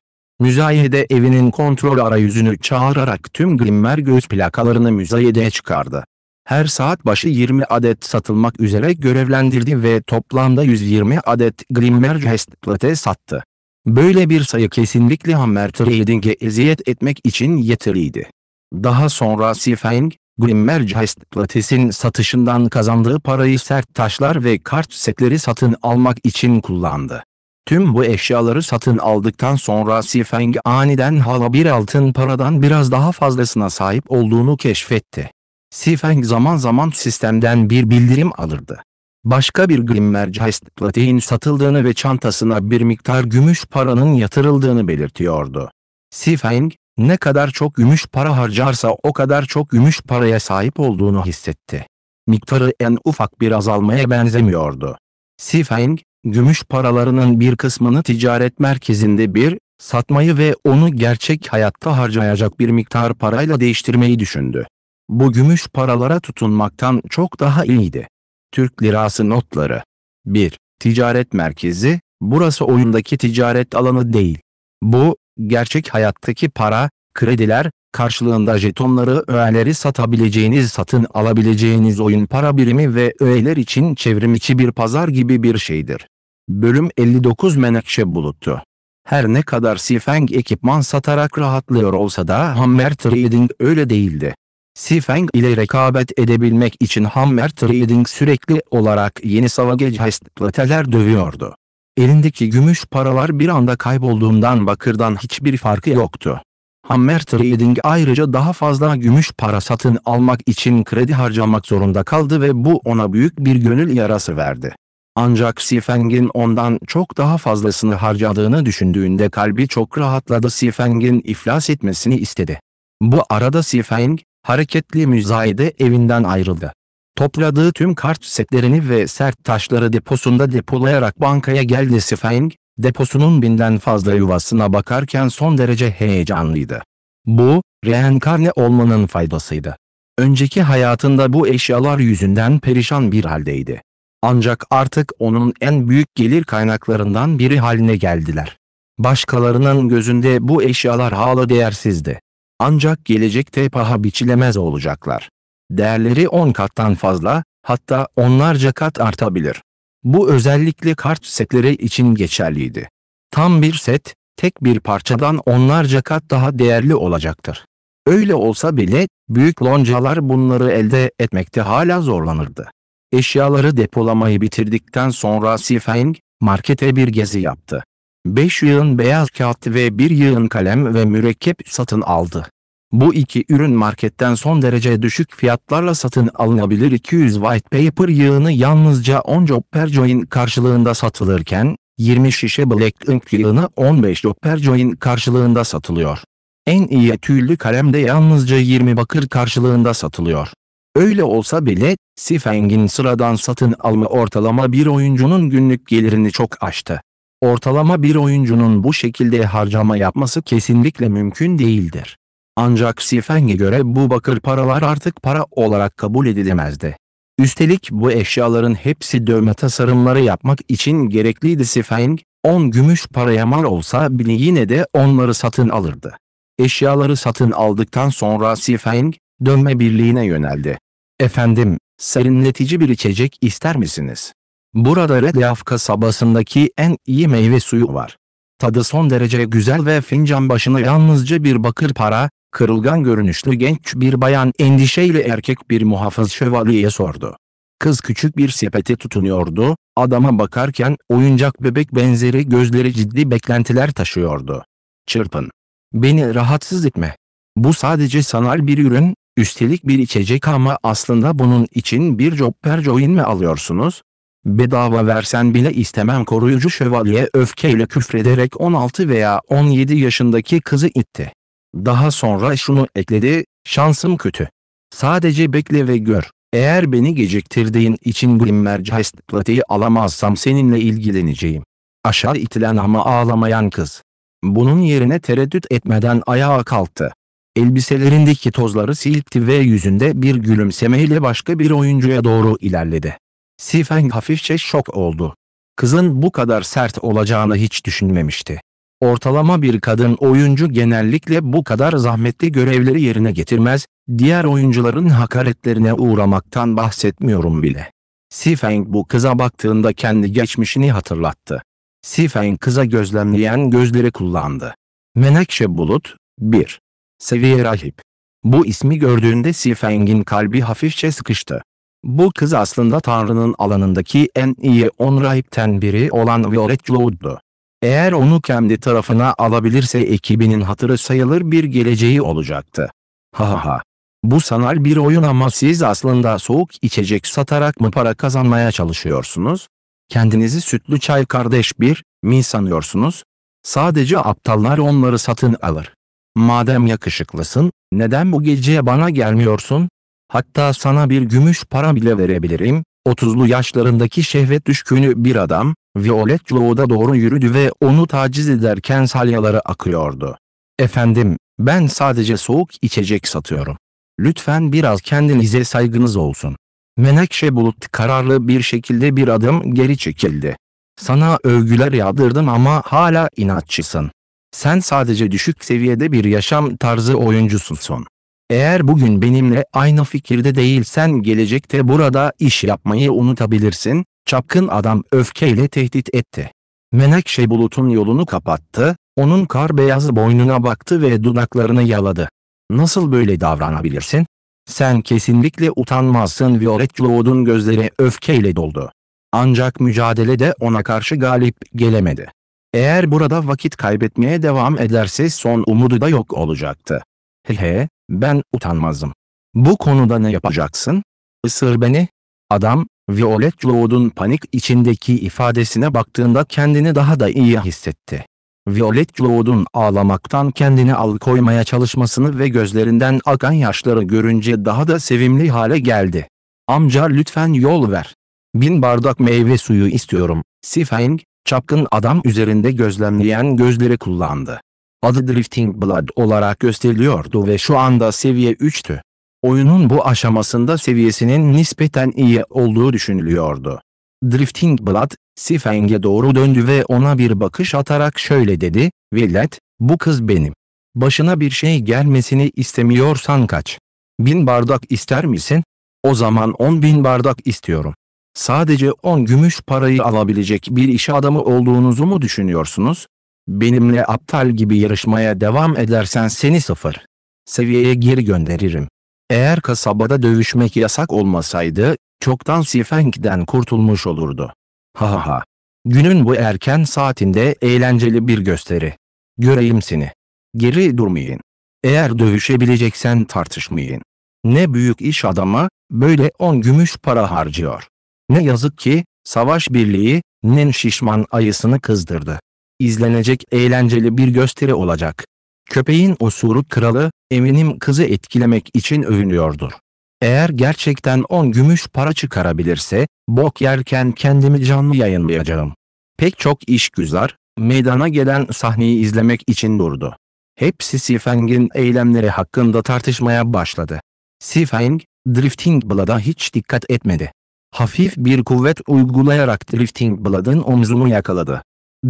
Müzayede evinin kontrol arayüzünü çağırarak tüm Glimmer göğüs plakalarını müzayedeye çıkardı. Her saat başı 20 adet satılmak üzere görevlendirdi ve toplamda 120 adet Glimmer Hastplat'e sattı. Böyle bir sayı kesinlikle Hammer Trading'e eziyet etmek için yeterliydi. Daha sonra Sifeng, Glimmer Hastplat'in satışından kazandığı parayı sert taşlar ve kart setleri satın almak için kullandı. Tüm bu eşyaları satın aldıktan sonra Sifeng aniden hala bir altın paradan biraz daha fazlasına sahip olduğunu keşfetti. Sifeng zaman zaman sistemden bir bildirim alırdı. Başka bir Glimmer Hastplat'in satıldığını ve çantasına bir miktar gümüş paranın yatırıldığını belirtiyordu. Sifeng, ne kadar çok gümüş para harcarsa o kadar çok gümüş paraya sahip olduğunu hissetti. Miktarı en ufak bir azalmaya benzemiyordu. Sifeng, gümüş paralarının bir kısmını ticaret merkezinde satmayı ve onu gerçek hayatta harcayacak bir miktar parayla değiştirmeyi düşündü. Bu gümüş paralara tutunmaktan çok daha iyiydi. Türk lirası notları. 1. Ticaret merkezi, burası oyundaki ticaret alanı değil. Bu, gerçek hayattaki para, krediler, karşılığında jetonları, öğeleri satabileceğiniz, satın alabileceğiniz oyun para birimi ve öğeler için çevrimiçi bir pazar gibi bir şeydir. Bölüm 59 Menekşe Bulutu. Her ne kadar Sifeng ekipman satarak rahatlıyor olsa da Hammer Trading öyle değildi. Sifeng ile rekabet edebilmek için Hammer Trading sürekli olarak yeni Savage Hastplat'ler dövüyordu. Elindeki gümüş paralar bir anda kaybolduğundan bakırdan hiçbir farkı yoktu. Hammer Trading ayrıca daha fazla gümüş para satın almak için kredi harcamak zorunda kaldı ve bu ona büyük bir gönül yarası verdi. Ancak Sifeng'in ondan çok daha fazlasını harcadığını düşündüğünde kalbi çok rahatladı. Sifeng'in iflas etmesini istedi. Bu arada Sifeng, hareketli müzayede evinden ayrıldı. Topladığı tüm kart setlerini ve sert taşları deposunda depolayarak bankaya geldi. Sifeng, deposunun 1000'den fazla yuvasına bakarken son derece heyecanlıydı. Bu, reenkarne olmanın faydasıydı. Önceki hayatında bu eşyalar yüzünden perişan bir haldeydi. Ancak artık onun en büyük gelir kaynaklarından biri haline geldiler. Başkalarının gözünde bu eşyalar hala değersizdi. Ancak gelecekte paha biçilemez olacaklar. Değerleri 10 kattan fazla, hatta onlarca kat artabilir. Bu özellikle kart setleri için geçerliydi. Tam bir set, tek bir parçadan onlarca kat daha değerli olacaktır. Öyle olsa bile, büyük loncalar bunları elde etmekte hala zorlanırdı. Eşyaları depolamayı bitirdikten sonra Sifeng, markete bir gezi yaptı. 5 yığın beyaz kağıt ve 1 yığın kalem ve mürekkep satın aldı. Bu iki ürün marketten son derece düşük fiyatlarla satın alınabilir. 200 white paper yığını yalnızca 10 joppercoin karşılığında satılırken, 20 şişe black ink yığını 15 joppercoin karşılığında satılıyor. En iyi tüylü kalem de yalnızca 20 bakır karşılığında satılıyor. Öyle olsa bile, Sifeng'in sıradan satın alma ortalama bir oyuncunun günlük gelirini çok aştı. Ortalama bir oyuncunun bu şekilde harcama yapması kesinlikle mümkün değildir. Ancak Sifeng'e göre bu bakır paralar artık para olarak kabul edilemezdi. Üstelik bu eşyaların hepsi dövme tasarımları yapmak için gerekliydi. Sifeng, 10 gümüş paraya mal olsa bile yine de onları satın alırdı. Eşyaları satın aldıktan sonra Sifeng, dövme birliğine yöneldi. "Efendim, serinletici bir içecek ister misiniz? Burada Red Leaf kasabasındaki en iyi meyve suyu var. Tadı son derece güzel." Ve fincan başına yalnızca bir bakır para, kırılgan görünüşlü genç bir bayan endişeyle erkek bir muhafız şövalyeye sordu. Kız küçük bir sepete tutunuyordu, adama bakarken oyuncak bebek benzeri gözleri ciddi beklentiler taşıyordu. "Çırpın. Beni rahatsız etme. Bu sadece sanal bir ürün, üstelik bir içecek ama aslında bunun için bir joppercoin mi alıyorsunuz? Bedava versen bile istemem." Koruyucu şövalye öfkeyle küfrederek 16 veya 17 yaşındaki kızı itti. Daha sonra şunu ekledi, "Şansım kötü. Sadece bekle ve gör. Eğer beni geciktirdiğin için Glimmergeist Platte'yi alamazsam seninle ilgileneceğim." Aşağı itilen ama ağlamayan kız, bunun yerine tereddüt etmeden ayağa kalktı. Elbiselerindeki tozları silkti ve yüzünde bir gülümsemeyle başka bir oyuncuya doğru ilerledi. Sifeng hafifçe şok oldu. Kızın bu kadar sert olacağını hiç düşünmemişti. Ortalama bir kadın oyuncu genellikle bu kadar zahmetli görevleri yerine getirmez, diğer oyuncuların hakaretlerine uğramaktan bahsetmiyorum bile. Sifeng bu kıza baktığında kendi geçmişini hatırlattı. Sifeng kıza gözlemleyen gözleri kullandı. Menekşe Bulut, 1. Seviye rahip. Bu ismi gördüğünde Sifeng'in kalbi hafifçe sıkıştı. Bu kız aslında Tanrı'nın alanındaki en iyi 10 rahipten biri olan Violet Cloud'du. Eğer onu kendi tarafına alabilirse ekibinin hatırı sayılır bir geleceği olacaktı. Ha ha ha. Bu sanal bir oyun ama siz aslında soğuk içecek satarak mı para kazanmaya çalışıyorsunuz? Kendinizi sütlü çay kardeş bir mi sanıyorsunuz? Sadece aptallar onları satın alır. Madem yakışıklısın, neden bu geceye bana gelmiyorsun? Hatta sana bir gümüş para bile verebilirim. 30'lu yaşlarındaki şehvet düşkünü bir adam, Violet Cloud'a doğru yürüdü ve onu taciz ederken salyaları akıyordu. "Efendim, ben sadece soğuk içecek satıyorum. Lütfen biraz kendinize saygınız olsun." Menekşe Bulut kararlı bir şekilde bir adım geri çekildi. "Sana övgüler yağdırdım ama hala inatçısın. Sen sadece düşük seviyede bir yaşam tarzı oyuncusun. Eğer bugün benimle aynı fikirde değilsen gelecekte burada iş yapmayı unutabilirsin." Çapkın adam öfkeyle tehdit etti. Menekşe Bulut'un yolunu kapattı, onun kar beyaz boynuna baktı ve dudaklarını yaladı. "Nasıl böyle davranabilirsin? Sen kesinlikle utanmazsın." Violet Cloud'un gözleri öfkeyle doldu. Ancak mücadelede ona karşı galip gelemedi. Eğer burada vakit kaybetmeye devam ederse son umudu da yok olacaktı. "Hehe, ben utanmazım. Bu konuda ne yapacaksın? Isır beni." Adam, Violet Cloud'un panik içindeki ifadesine baktığında kendini daha da iyi hissetti. Violet Cloud'un ağlamaktan kendini alıkoymaya çalışmasını ve gözlerinden akan yaşları görünce daha da sevimli hale geldi. "Amca lütfen yol ver. 1000 bardak meyve suyu istiyorum." Sifeng, çapkın adam üzerinde gözlemleyen gözleri kullandı. Adı Drifting Blood olarak gösteriliyordu ve şu anda seviye 3'tü. Oyunun bu aşamasında seviyesinin nispeten iyi olduğu düşünülüyordu. Drifting Blood, Sifeng'e doğru döndü ve ona bir bakış atarak şöyle dedi, "Velet, bu kız benim. Başına bir şey gelmesini istemiyorsan kaç. 1000 bardak ister misin? O zaman 10.000 bardak istiyorum. Sadece 10 gümüş parayı alabilecek bir iş adamı olduğunuzu mu düşünüyorsunuz? Benimle aptal gibi yarışmaya devam edersen seni 0. Seviyeye geri gönderirim. Eğer kasabada dövüşmek yasak olmasaydı, çoktan Sifeng'den kurtulmuş olurdu. Ha ha ha. Günün bu erken saatinde eğlenceli bir gösteri. Göreyim seni. Geri durmayın. Eğer dövüşebileceksen tartışmayın. Ne büyük iş adama, böyle 10 gümüş para harcıyor. Ne yazık ki, savaş birliğinin şişman ayısını kızdırdı. İzlenecek eğlenceli bir gösteri olacak. Köpeğin osuru kralı, eminim kızı etkilemek için övünüyordur. Eğer gerçekten 10 gümüş para çıkarabilirse, bok yerken kendimi canlı yayınlayacağım. Pek çok işgüzar, meydana gelen sahneyi izlemek için durdu. Hepsi Sifeng'in eylemleri hakkında tartışmaya başladı. Sifeng, Drifting Blood'a hiç dikkat etmedi. Hafif bir kuvvet uygulayarak Drifting Blood'ın omzunu yakaladı.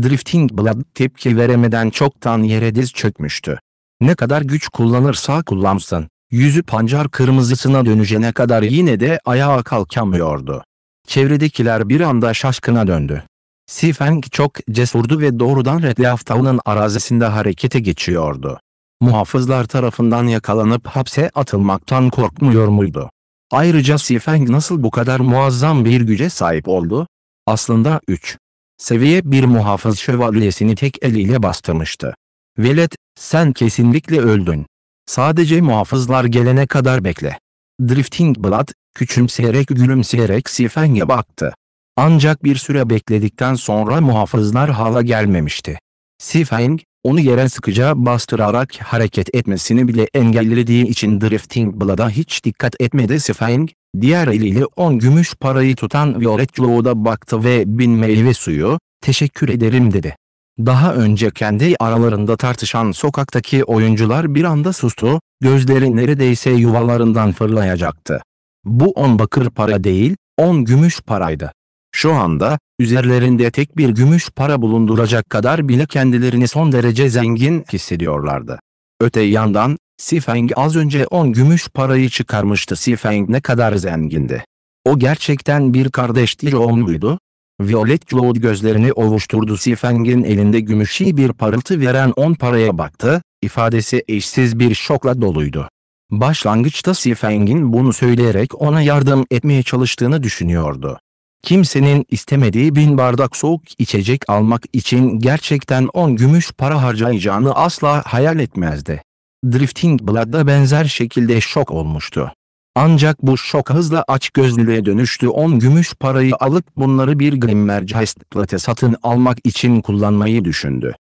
Drifting Blood tepki veremeden çoktan yere diz çökmüştü. Ne kadar güç kullanırsa kullansın, yüzü pancar kırmızısına dönüşene kadar yine de ayağa kalkamıyordu. Çevredekiler bir anda şaşkına döndü. Sifeng çok cesurdu ve doğrudan Red Leaf Town'un arazisinde harekete geçiyordu. Muhafızlar tarafından yakalanıp hapse atılmaktan korkmuyor muydu? Ayrıca Sifeng nasıl bu kadar muazzam bir güce sahip oldu? Aslında 3 seviye bir muhafız şövalyesini tek eliyle bastırmıştı. Velet, sen kesinlikle öldün. Sadece muhafızlar gelene kadar bekle. Drifting Blood, küçümseyerek gülümseyerek Sifeng'e baktı. Ancak bir süre bekledikten sonra muhafızlar hala gelmemişti. Sifeng, onu yere sıkıca bastırarak hareket etmesini bile engellediği için Drifting Blood'a hiç dikkat etmedi. Sifeng, diğer eliyle 10 gümüş parayı tutan Violet Lord'a baktı ve 1000 meyve suyu, teşekkür ederim dedi. Daha önce kendi aralarında tartışan sokaktaki oyuncular bir anda sustu, gözleri neredeyse yuvalarından fırlayacaktı. Bu 10 bakır para değil, 10 gümüş paraydı. Şu anda, üzerlerinde tek bir gümüş para bulunduracak kadar bile kendilerini son derece zengin hissediyorlardı. Öte yandan, Sifeng az önce 10 gümüş parayı çıkarmıştı. Sifeng ne kadar zengindi. O gerçekten bir kardeş Tyrion muydu? Violet Cloud gözlerini ovuşturdu. Sifeng'in elinde gümüşi bir parıltı veren 10 paraya baktı, ifadesi eşsiz bir şokla doluydu. Başlangıçta Sifeng'in bunu söyleyerek ona yardım etmeye çalıştığını düşünüyordu. Kimsenin istemediği 1000 bardak soğuk içecek almak için gerçekten 10 gümüş para harcayacağını asla hayal etmezdi. Drifting Blood'da benzer şekilde şok olmuştu. Ancak bu şok hızla açgözlülüğe dönüştü. 10 gümüş parayı alıp bunları bir Grimmergeist Plate satın almak için kullanmayı düşündü.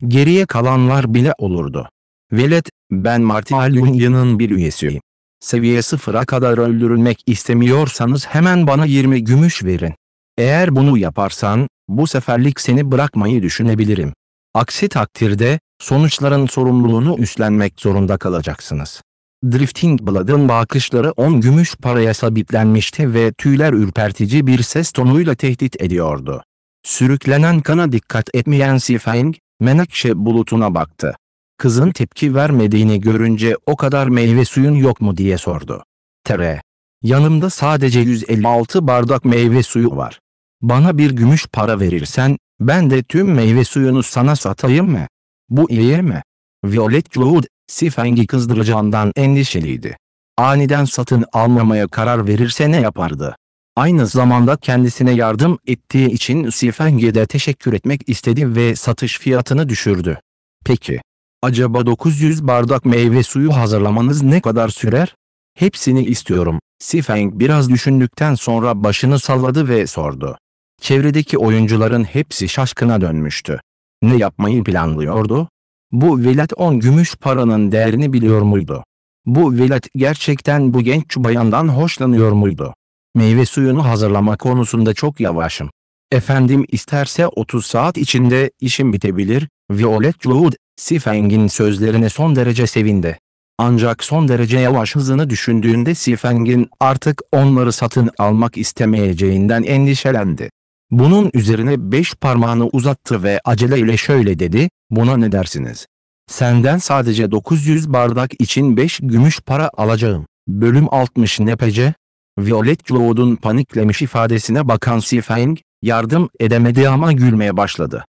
Geriye kalanlar bile olurdu. Velet, ben Martial Union'un bir üyesiyim. Seviye 0'a kadar öldürülmek istemiyorsanız hemen bana 20 gümüş verin. Eğer bunu yaparsan, bu seferlik seni bırakmayı düşünebilirim. Aksi takdirde, sonuçların sorumluluğunu üstlenmek zorunda kalacaksınız. Drifting Blood'ın bakışları 10 gümüş paraya sabitlenmişti ve tüyler ürpertici bir ses tonuyla tehdit ediyordu. Sürüklenen kana dikkat etmeyen Sifeng, menekşe bulutuna baktı. Kızın tepki vermediğini görünce o kadar meyve suyun yok mu diye sordu. Tere. Yanımda sadece 156 bardak meyve suyu var. Bana bir gümüş para verirsen, ben de tüm meyve suyunu sana satayım mı? Bu iyi mi? Violet Cloud, Sifeng'i kızdıracağından endişeliydi. Aniden satın almamaya karar verirse ne yapardı? Aynı zamanda kendisine yardım ettiği için Sifeng'e de teşekkür etmek istedi ve satış fiyatını düşürdü. Peki. Acaba 900 bardak meyve suyu hazırlamanız ne kadar sürer? Hepsini istiyorum. Sifeng biraz düşündükten sonra başını salladı ve sordu. Çevredeki oyuncuların hepsi şaşkına dönmüştü. Ne yapmayı planlıyordu? Bu velet 10 gümüş paranın değerini biliyor muydu? Bu velet gerçekten bu genç bayandan hoşlanıyor muydu? Meyve suyunu hazırlama konusunda çok yavaşım. Efendim isterse 30 saat içinde işim bitebilir. Violet Cloud, Sifeng'in sözlerine son derece sevindi. Ancak son derece yavaş hızını düşündüğünde Sifeng'in artık onları satın almak istemeyeceğinden endişelendi. Bunun üzerine 5 parmağını uzattı ve aceleyle şöyle dedi, buna ne dersiniz? Senden sadece 900 bardak için 5 gümüş para alacağım. Bölüm 60 nepece? Violet Cloud'un paniklemiş ifadesine bakan Sifeng, yardım edemedi ama gülmeye başladı.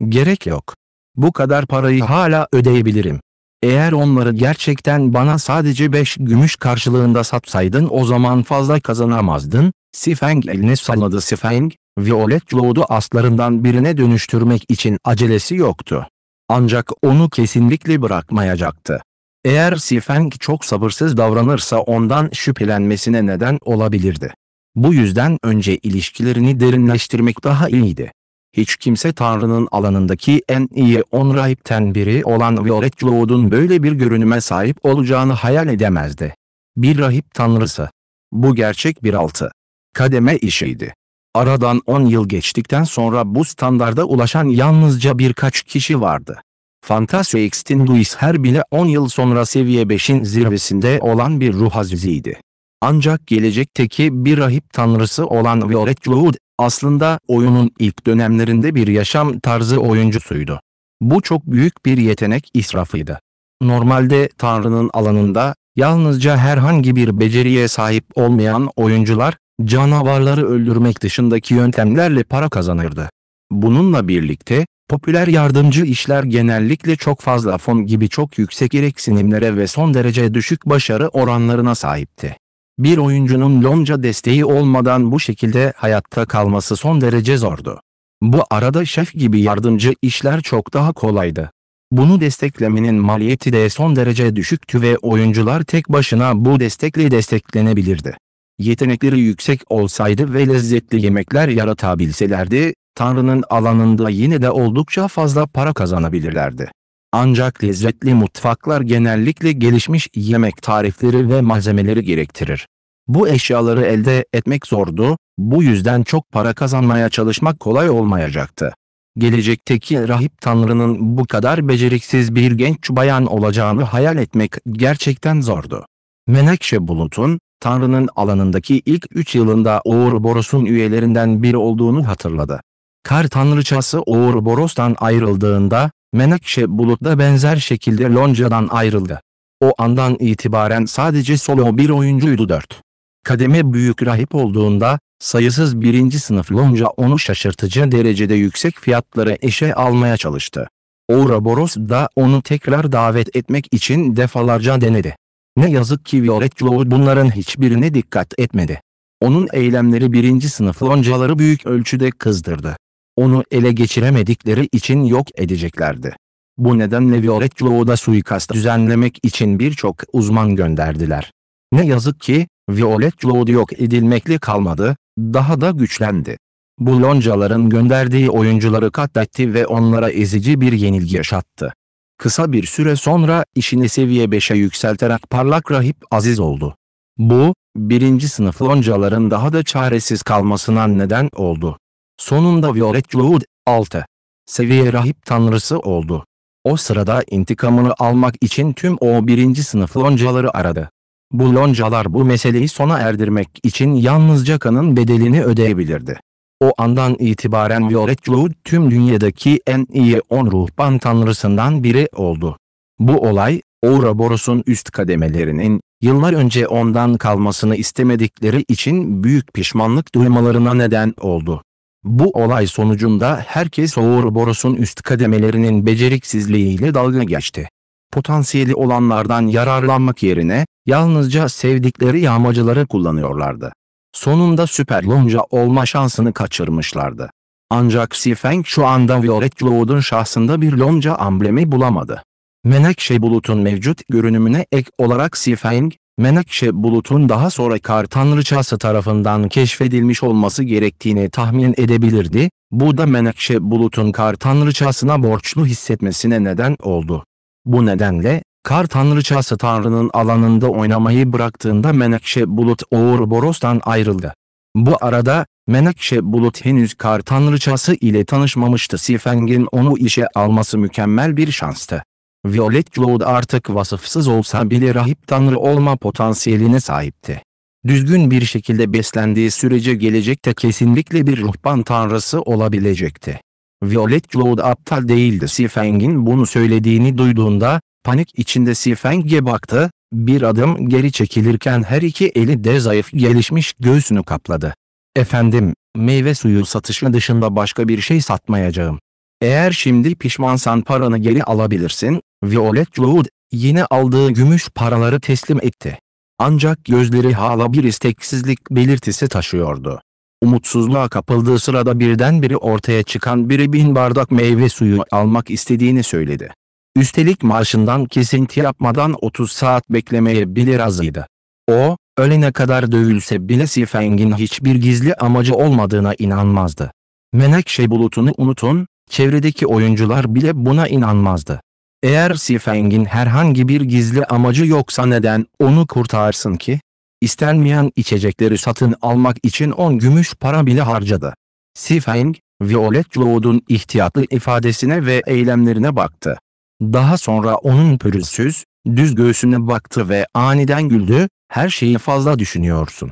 Gerek yok. Bu kadar parayı hala ödeyebilirim. Eğer onları gerçekten bana sadece 5 gümüş karşılığında satsaydın o zaman fazla kazanamazdın. Sifeng eline salladı. Sifeng, Violet Cloud'u aslarından birine dönüştürmek için acelesi yoktu. Ancak onu kesinlikle bırakmayacaktı. Eğer Sifeng çok sabırsız davranırsa ondan şüphelenmesine neden olabilirdi. Bu yüzden önce ilişkilerini derinleştirmek daha iyiydi. Hiç kimse Tanrı'nın alanındaki en iyi 10 rahipten biri olan Violet Cloud'un böyle bir görünüme sahip olacağını hayal edemezdi. Bir rahip tanrısı. Bu gerçek bir altı kademe işiydi. Aradan 10 yıl geçtikten sonra bu standarda ulaşan yalnızca birkaç kişi vardı. Fantasio Extinguis her bile 10 yıl sonra seviye 5'in zirvesinde olan bir ruh aziziydi. Ancak gelecekteki bir rahip tanrısı olan Violet Cloud, aslında oyunun ilk dönemlerinde bir yaşam tarzı oyuncusuydu. Bu çok büyük bir yetenek israfıydı. Normalde Tanrı'nın alanında, yalnızca herhangi bir beceriye sahip olmayan oyuncular, canavarları öldürmek dışındaki yöntemlerle para kazanırdı. Bununla birlikte, popüler yardımcı işler genellikle çok fazla fon gibi çok yüksek gereksinimlere ve son derece düşük başarı oranlarına sahipti. Bir oyuncunun lonca desteği olmadan bu şekilde hayatta kalması son derece zordu. Bu arada şef gibi yardımcı işler çok daha kolaydı. Bunu desteklemenin maliyeti de son derece düşüktü ve oyuncular tek başına bu destekle desteklenebilirdi. Yetenekleri yüksek olsaydı ve lezzetli yemekler yaratabilselerdi, Tanrı'nın alanında yine de oldukça fazla para kazanabilirlerdi. Ancak lezzetli mutfaklar genellikle gelişmiş yemek tarifleri ve malzemeleri gerektirir. Bu eşyaları elde etmek zordu, bu yüzden çok para kazanmaya çalışmak kolay olmayacaktı. Gelecekteki rahip tanrının bu kadar beceriksiz bir genç bayan olacağını hayal etmek gerçekten zordu. Menekşe Bulut'un, Tanrı'nın alanındaki ilk 3 yılında Ouroboros'un üyelerinden biri olduğunu hatırladı. Kar tanrıçası Ouroboros'tan ayrıldığında, Menekşe Bulut da benzer şekilde Lonca'dan ayrıldı. O andan itibaren sadece solo bir oyuncuydu. 4 kademe büyük rahip olduğunda, sayısız birinci sınıf Lonca onu şaşırtıcı derecede yüksek fiyatlara eşe almaya çalıştı. Ouroboros da onu tekrar davet etmek için defalarca denedi. Ne yazık ki Violet Cloud bunların hiçbirine dikkat etmedi. Onun eylemleri birinci sınıf Loncaları büyük ölçüde kızdırdı. Onu ele geçiremedikleri için yok edeceklerdi. Bu nedenle Violet Cloud'a suikast düzenlemek için birçok uzman gönderdiler. Ne yazık ki, Violet Cloud yok edilmekle kalmadı, daha da güçlendi. Bu Loncaların gönderdiği oyuncuları katletti ve onlara ezici bir yenilgi yaşattı. Kısa bir süre sonra işini seviye 5'e yükselterek parlak rahip aziz oldu. Bu, birinci sınıf Loncaların daha da çaresiz kalmasına neden oldu. Sonunda Violet Cloud, 6 seviye rahip tanrısı oldu. O sırada intikamını almak için tüm o birinci sınıf Loncaları aradı. Bu Loncalar bu meseleyi sona erdirmek için yalnızca kanın bedelini ödeyebilirdi. O andan itibaren Violet Cloud tüm dünyadaki en iyi 10 ruhban tanrısından biri oldu. Bu olay, Ouroboros'un üst kademelerinin, yıllar önce ondan kalmasını istemedikleri için büyük pişmanlık duymalarına neden oldu. Bu olay sonucunda herkes Ouroboros'un üst kademelerinin beceriksizliğiyle dalga geçti. Potansiyeli olanlardan yararlanmak yerine, yalnızca sevdikleri yağmacıları kullanıyorlardı. Sonunda süper Lonca olma şansını kaçırmışlardı. Ancak Sifeng şu anda Violet Cloud'un şahsında bir Lonca amblemi bulamadı. Menekşe Bulut'un mevcut görünümüne ek olarak Sifeng, Menekşe Bulut'un daha sonra Kar tanrıçası tarafından keşfedilmiş olması gerektiğini tahmin edebilirdi, bu da Menekşe Bulut'un Kar tanrıçasına borçlu hissetmesine neden oldu. Bu nedenle, Kar tanrıçası Tanrı'nın alanında oynamayı bıraktığında Menekşe Bulut Ouroboros'tan ayrıldı. Bu arada, Menekşe Bulut henüz Kar tanrıçası ile tanışmamıştı. Sifeng'in onu işe alması mükemmel bir şanstı. Violet Cloud artık vasıfsız olsa bile rahip tanrı olma potansiyeline sahipti. Düzgün bir şekilde beslendiği sürece gelecekte kesinlikle bir ruhban tanrısı olabilecekti. Violet Cloud aptal değildi. Sifeng'in bunu söylediğini duyduğunda, panik içinde Sifeng'e baktı, bir adım geri çekilirken her iki eli de zayıf gelişmiş göğsünü kapladı. "Efendim, meyve suyu satışı dışında başka bir şey satmayacağım. Eğer şimdi pişmansan paranı geri alabilirsin." Violet Cloud, Yine aldığı gümüş paraları teslim etti. Ancak gözleri hala bir isteksizlik belirtisi taşıyordu. Umutsuzluğa kapıldığı sırada birdenbire ortaya çıkan biri 1000 bardak meyve suyu almak istediğini söyledi. Üstelik maaşından kesinti yapmadan 30 saat beklemeye bile razıydı. O, ölene kadar dövülse bile Sifeng'in hiçbir gizli amacı olmadığına inanmazdı. Menekşe bulutunu unutun, çevredeki oyuncular bile buna inanmazdı. Eğer Sifeng'in herhangi bir gizli amacı yoksa neden onu kurtarsın ki? İstenmeyen içecekleri satın almak için 10 gümüş para bile harcadı. Sifeng, Violet Joud'un ihtiyatlı ifadesine ve eylemlerine baktı. Daha sonra onun pürüzsüz, düz göğsüne baktı ve aniden güldü. Her şeyi fazla düşünüyorsun.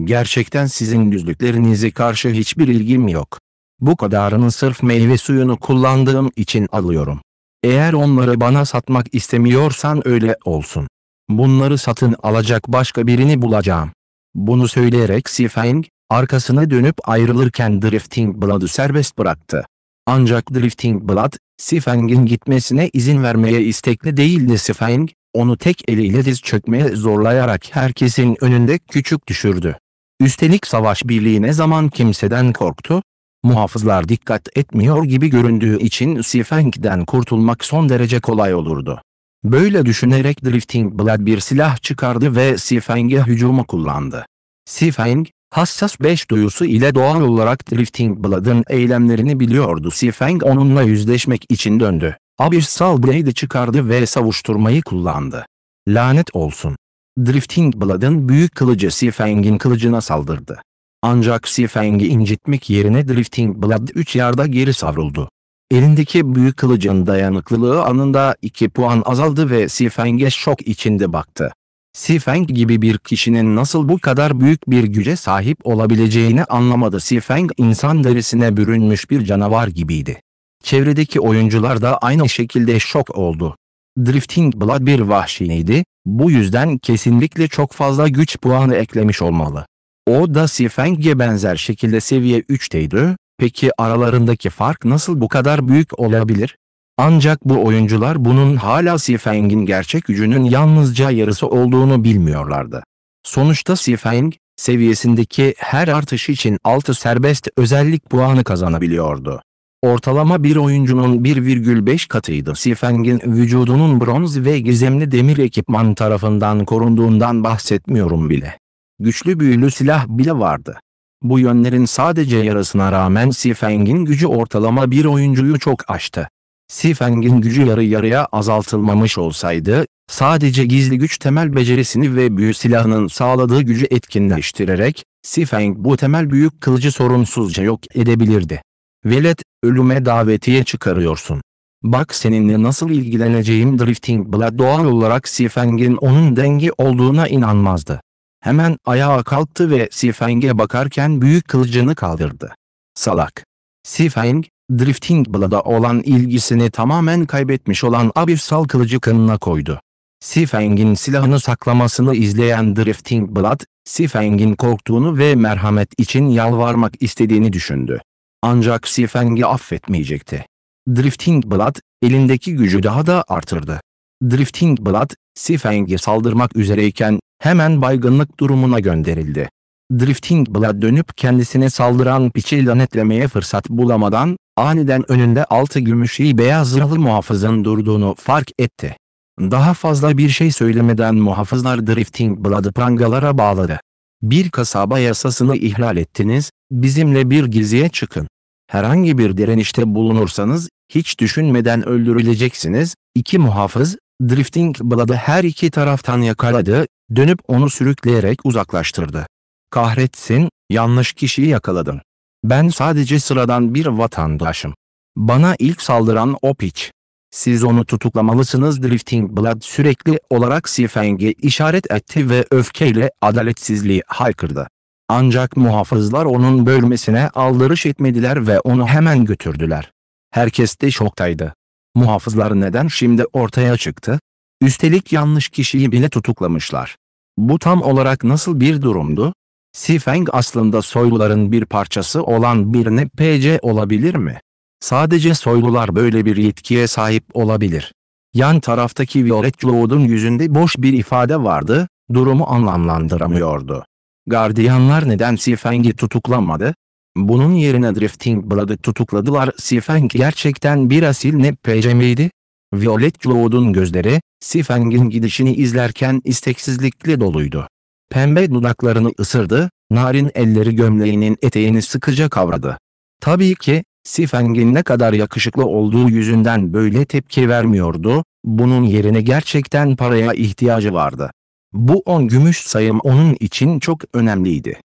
Gerçekten sizin düzlüklerinize karşı hiçbir ilgim yok. Bu kadarını sırf meyve suyunu kullandığım için alıyorum. Eğer onları bana satmak istemiyorsan öyle olsun. Bunları satın alacak başka birini bulacağım. Bunu söyleyerek Sifeng, arkasına dönüp ayrılırken Drifting Blood'ı serbest bıraktı. Ancak Drifting Blood, Sifeng'in gitmesine izin vermeye istekli değildi. Sifeng, onu tek eliyle diz çökmeye zorlayarak herkesin önünde küçük düşürdü. Üstelik savaş birliği ne zaman kimseden korktu? Muhafızlar dikkat etmiyor gibi göründüğü için Sifeng'den kurtulmak son derece kolay olurdu. Böyle düşünerek Drifting Blood bir silah çıkardı ve Sifeng'e hücumu kullandı. Sifeng, hassas 5 duyusu ile doğal olarak Drifting Blood'ın eylemlerini biliyordu. Sifeng onunla yüzleşmek için döndü. Abyssal Blade'i çıkardı ve savuşturmayı kullandı. Lanet olsun. Drifting Blood'ın büyük kılıcı Sifeng'in kılıcına saldırdı. Ancak Sifeng'i incitmek yerine Drifting Blood 3 yarda geri savruldu. Elindeki büyük kılıcın dayanıklılığı anında 2 puan azaldı ve Sifeng'e şok içinde baktı. Sifeng gibi bir kişinin nasıl bu kadar büyük bir güce sahip olabileceğini anlamadı. Sifeng insan derisine bürünmüş bir canavar gibiydi. Çevredeki oyuncular da aynı şekilde şok oldu. Drifting Blood bir vahşiydi, bu yüzden kesinlikle çok fazla güç puanı eklemiş olmalı. O da Sifeng'e benzer şekilde seviye 3'teydi, peki aralarındaki fark nasıl bu kadar büyük olabilir? Ancak bu oyuncular bunun hala Sifeng'in gerçek gücünün yalnızca yarısı olduğunu bilmiyorlardı. Sonuçta Sifeng, seviyesindeki her artış için 6 serbest özellik puanı kazanabiliyordu. Ortalama bir oyuncunun 1,5 katıydı. Sifeng'in vücudunun bronz ve gizemli demir ekipman tarafından korunduğundan bahsetmiyorum bile. Güçlü büyülü silah bile vardı. Bu yönlerin sadece yarısına rağmen Sifeng'in gücü ortalama bir oyuncuyu çok aştı. Sifeng'in gücü yarı yarıya azaltılmamış olsaydı, sadece gizli güç temel becerisini ve büyü silahının sağladığı gücü etkinleştirerek, Sifeng bu temel büyük kılıcı sorunsuzca yok edebilirdi. Velet, ölüme davetiye çıkarıyorsun. Bak seninle nasıl ilgileneceğim. Drifting Blood doğal olarak Sifeng'in onun dengi olduğuna inanmazdı. Hemen ayağa kalktı ve Sifeng'e bakarken büyük kılıcını kaldırdı. Salak. Sifeng, Drifting Blood'a olan ilgisini tamamen kaybetmiş olan Abyssal kılıcı kanına koydu. Sifeng'in silahını saklamasını izleyen Drifting Blood, Sifeng'in korktuğunu ve merhamet için yalvarmak istediğini düşündü. Ancak Sifeng'i affetmeyecekti. Drifting Blood, elindeki gücü daha da artırdı. Drifting Blood, Sifeng'e saldırmak üzereyken, hemen baygınlık durumuna gönderildi. Drifting Blood dönüp kendisine saldıran piçi lanetlemeye fırsat bulamadan, aniden önünde 6 gümüşlü beyaz zırhlı muhafızın durduğunu fark etti. Daha fazla bir şey söylemeden muhafızlar Drifting Blood'ı prangalara bağladı. Bir kasaba yasasını ihlal ettiniz, bizimle bir geziye çıkın. Herhangi bir direnişte bulunursanız, hiç düşünmeden öldürüleceksiniz. 2 muhafız, Drifting Blood'ı her iki taraftan yakaladı, dönüp onu sürükleyerek uzaklaştırdı. Kahretsin, yanlış kişiyi yakaladın. Ben sadece sıradan bir vatandaşım. Bana ilk saldıran o piç. Siz onu tutuklamalısınız. Drifting Blood sürekli olarak Sifeng'e işaret etti ve öfkeyle adaletsizliği haykırdı. Ancak muhafızlar onun bölmesine aldırış etmediler ve onu hemen götürdüler. Herkes de şoktaydı. Muhafızlar neden şimdi ortaya çıktı? Üstelik yanlış kişiyi bile tutuklamışlar. Bu tam olarak nasıl bir durumdu? Sifeng aslında soyluların bir parçası olan bir NPC olabilir mi? Sadece soylular böyle bir yetkiye sahip olabilir. Yan taraftaki Violet Cloud'un yüzünde boş bir ifade vardı, durumu anlamlandıramıyordu. Gardiyanlar neden Sifeng'i tutuklamadı? Bunun yerine Drifting Blood'ı tutukladılar. Sifeng gerçekten bir asil NPC miydi? Violet Cloud'un gözleri, Sifeng'in gidişini izlerken isteksizlikle doluydu. Pembe dudaklarını ısırdı, narin elleri gömleğinin eteğini sıkıca kavradı. Tabii ki, Sifeng'in ne kadar yakışıklı olduğu yüzünden böyle tepki vermiyordu, bunun yerine gerçekten paraya ihtiyacı vardı. Bu 10 gümüş sayım onun için çok önemliydi.